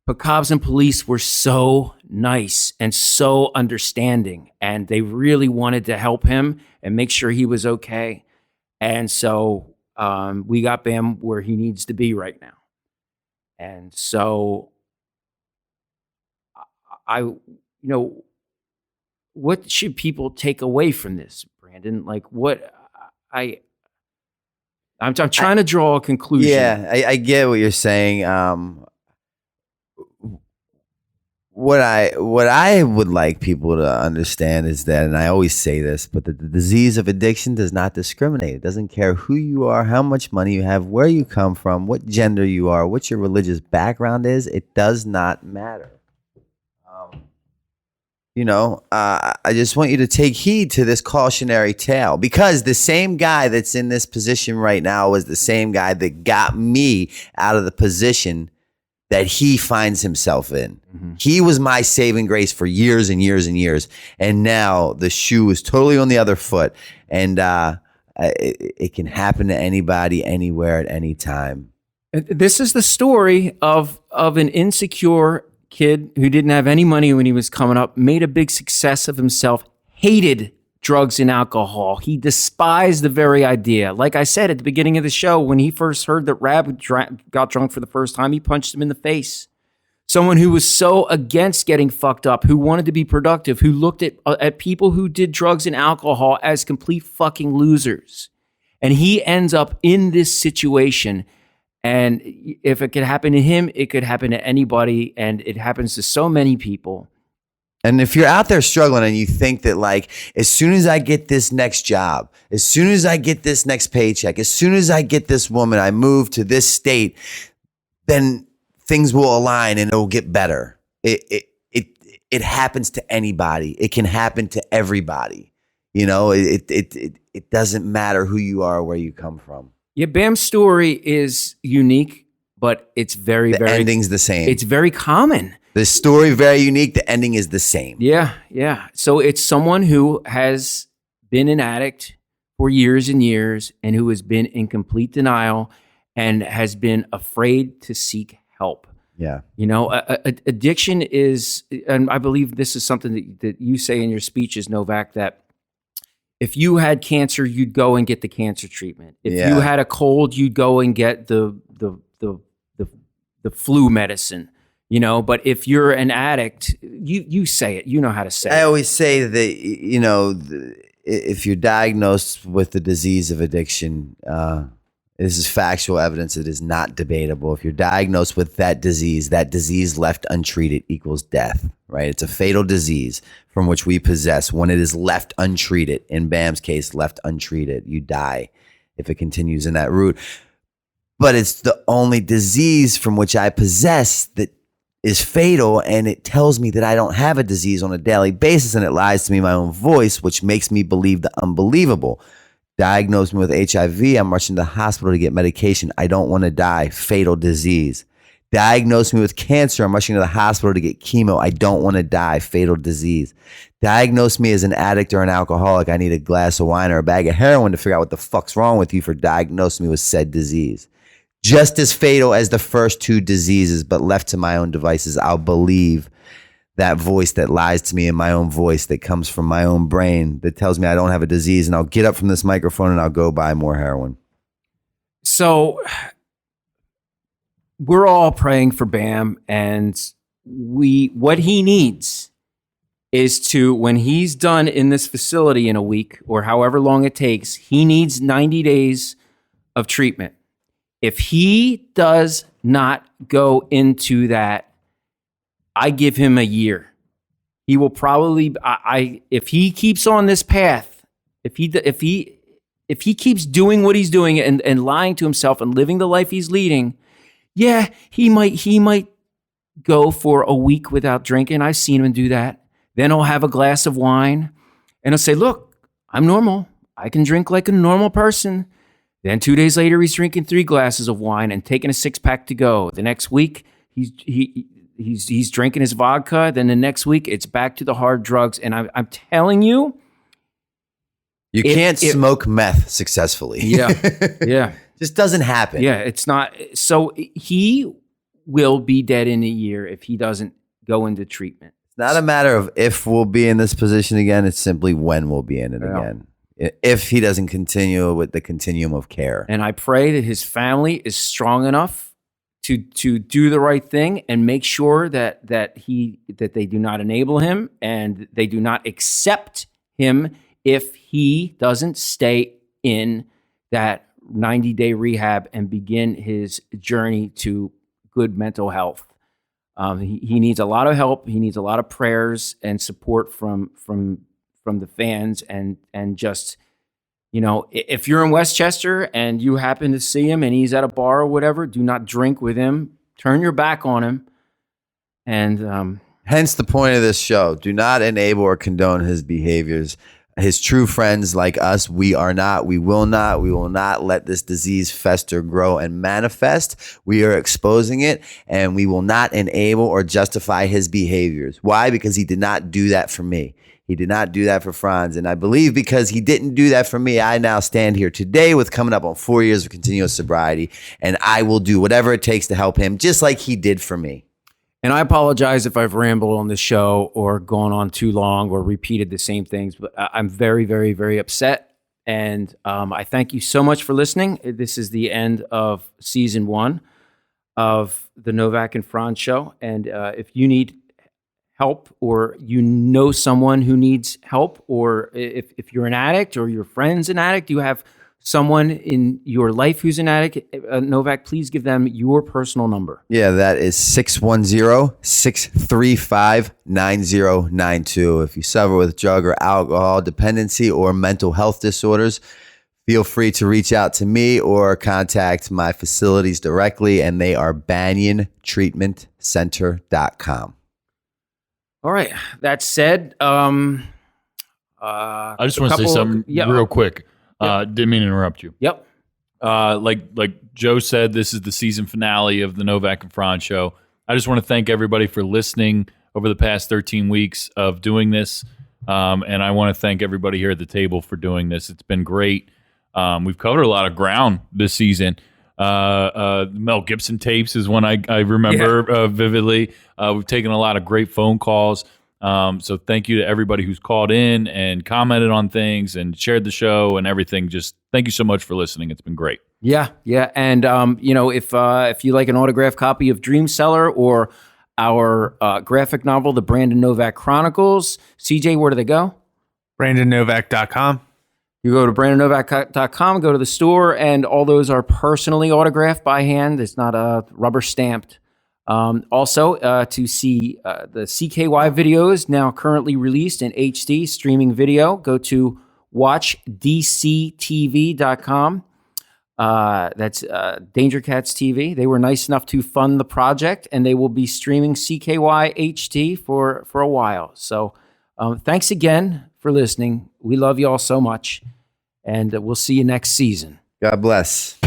But cops and police were so nice and so understanding, and they really wanted to help him and make sure he was okay. And so we got Bam where he needs to be right now. And so you know, what should people take away from this, Brandon? Like, what I'm trying to draw a conclusion. Yeah, I get what you're saying. What I would like people to understand is that, and I always say this, but the disease of addiction does not discriminate. It doesn't care who you are, how much money you have, where you come from, what gender you are, what your religious background is. It does not matter. I just want you to take heed to this cautionary tale, because the same guy that's in this position right now was the same guy that got me out of the position that he finds himself in. Mm-hmm. He was my saving grace for years and years and years. And now the shoe is totally on the other foot. And it can happen to anybody, anywhere, at any time. This is the story of an insecure kid who didn't have any money when he was coming up, made a big success of himself, hated drugs and alcohol. He despised the very idea. Like I said at the beginning of the show, when he first heard that REHAB got drunk for the first time, he punched him in the face. Someone who was so against getting fucked up, who wanted to be productive, who looked at people who did drugs and alcohol as complete fucking losers. And he ends up in this situation. And if it could happen to him, it could happen to anybody. And it happens to so many people. And if you're out there struggling and you think that, like, as soon as I get this next job, as soon as I get this next paycheck, as soon as I get this woman, I move to this state, then things will align and it'll get better. It happens to anybody. It can happen to everybody. It doesn't matter who you are or where you come from. Yeah, Bam's story is unique, but it's very the ending's the same. It's very common. The story very unique. The ending is the same. Yeah. So it's someone who has been an addict for years and years, and who has been in complete denial and has been afraid to seek help. Yeah. Addiction is, and I believe this is something that you say in your speeches, Novak, that if you had cancer, you'd go and get the cancer treatment. If you had a cold, you'd go and get the flu medicine. But if you're an addict, you say it. You know how to say it. I always say that, if you're diagnosed with the disease of addiction, this is factual evidence. It is not debatable. If you're diagnosed with that disease left untreated equals death, right? It's a fatal disease from which we possess. When it is left untreated, in Bam's case, left untreated, you die if it continues in that route. But it's the only disease from which I possess that is fatal, and it tells me that I don't have a disease on a daily basis, and it lies to me in my own voice, which makes me believe the unbelievable. Diagnosed me with HIV, I'm rushing to the hospital to get medication. I don't want to die. Fatal disease. Diagnosed me with cancer, I'm rushing to the hospital to get chemo. I don't want to die. Fatal disease. Diagnosed me as an addict or an alcoholic. I need a glass of wine or a bag of heroin to figure out what the fuck's wrong with you for diagnosing me with said disease. Just as fatal as the first two diseases, but left to my own devices, I'll believe that voice that lies to me in my own voice that comes from my own brain that tells me I don't have a disease, and I'll get up from this microphone and I'll go buy more heroin. So we're all praying for Bam, and what he needs is to, when he's done in this facility in a week or however long it takes, he needs 90 days of treatment. If he does not go into that, I give him a year. He will probably, if he keeps on this path, if he keeps doing what he's doing and lying to himself and living the life he's leading, yeah, he might go for a week without drinking. I've seen him do that. Then he'll have a glass of wine and he'll say, look, I'm normal. I can drink like a normal person. Then 2 days later, he's drinking 3 glasses of wine and taking a 6-pack to go. The next week, he's drinking his vodka. Then the next week, it's back to the hard drugs. And I'm telling you, you can't smoke meth successfully. Yeah. Just doesn't happen. Yeah, it's not. So he will be dead in a year if he doesn't go into treatment. It's not a matter of if we'll be in this position again. It's simply when we'll be in it again. If he doesn't continue with the continuum of care. And I pray that his family is strong enough to do the right thing and make sure that they do not enable him and they do not accept him if he doesn't stay in that 90-day rehab and begin his journey to good mental health. He needs a lot of help. He needs a lot of prayers and support from the fans, and just, if you're in Westchester and you happen to see him and he's at a bar or whatever, do not drink with him. Turn your back on him. And hence the point of this show. Do not enable or condone his behaviors. His true friends like us, we will not let this disease fester, grow, and manifest. We are exposing it, and we will not enable or justify his behaviors. Why? Because he did not do that for me. He did not do that for Frantz. And I believe because he didn't do that for me, I now stand here today with coming up on 4 years of continuous sobriety, and I will do whatever it takes to help him, just like he did for me. And I apologize if I've rambled on this show or gone on too long or repeated the same things, but I'm very, very, very upset. And I thank you so much for listening. This is the end of season 1 of the Novak and Frantz show. And if you need help, or someone who needs help, or if you're an addict or your friend's an addict, you have someone in your life who's an addict, Novak, please give them your personal number. Yeah, that is 610-635-9092. If you suffer with drug or alcohol dependency or mental health disorders, feel free to reach out to me or contact my facilities directly, and they are BanyanTreatmentCenter.com. All right. That said, I just want to say something real quick. Didn't mean to interrupt you. Yep. Like Joe said, this is the season finale of the Novak and Frantz show. I just want to thank everybody for listening over the past 13 weeks of doing this. And I want to thank everybody here at the table for doing this. It's been great. We've covered a lot of ground this season. Mel Gibson tapes is one I remember vividly. We've taken a lot of great phone calls. So thank you to everybody who's called in and commented on things and shared the show and everything. Just thank you so much for listening. It's been great. Yeah. And, if you like an autographed copy of Dream Seller or our graphic novel, The Brandon Novak Chronicles, CJ, where do they go? BrandonNovak.com. You go to BrandonNovak.com, go to the store, and all those are personally autographed by hand. It's not rubber stamped. Also, to see the CKY videos now currently released in HD streaming video, go to watchdctv.com. That's Danger Cats TV. They were nice enough to fund the project, and they will be streaming CKY HD for a while. So thanks again for listening. We love you all so much, and we'll see you next season. God bless.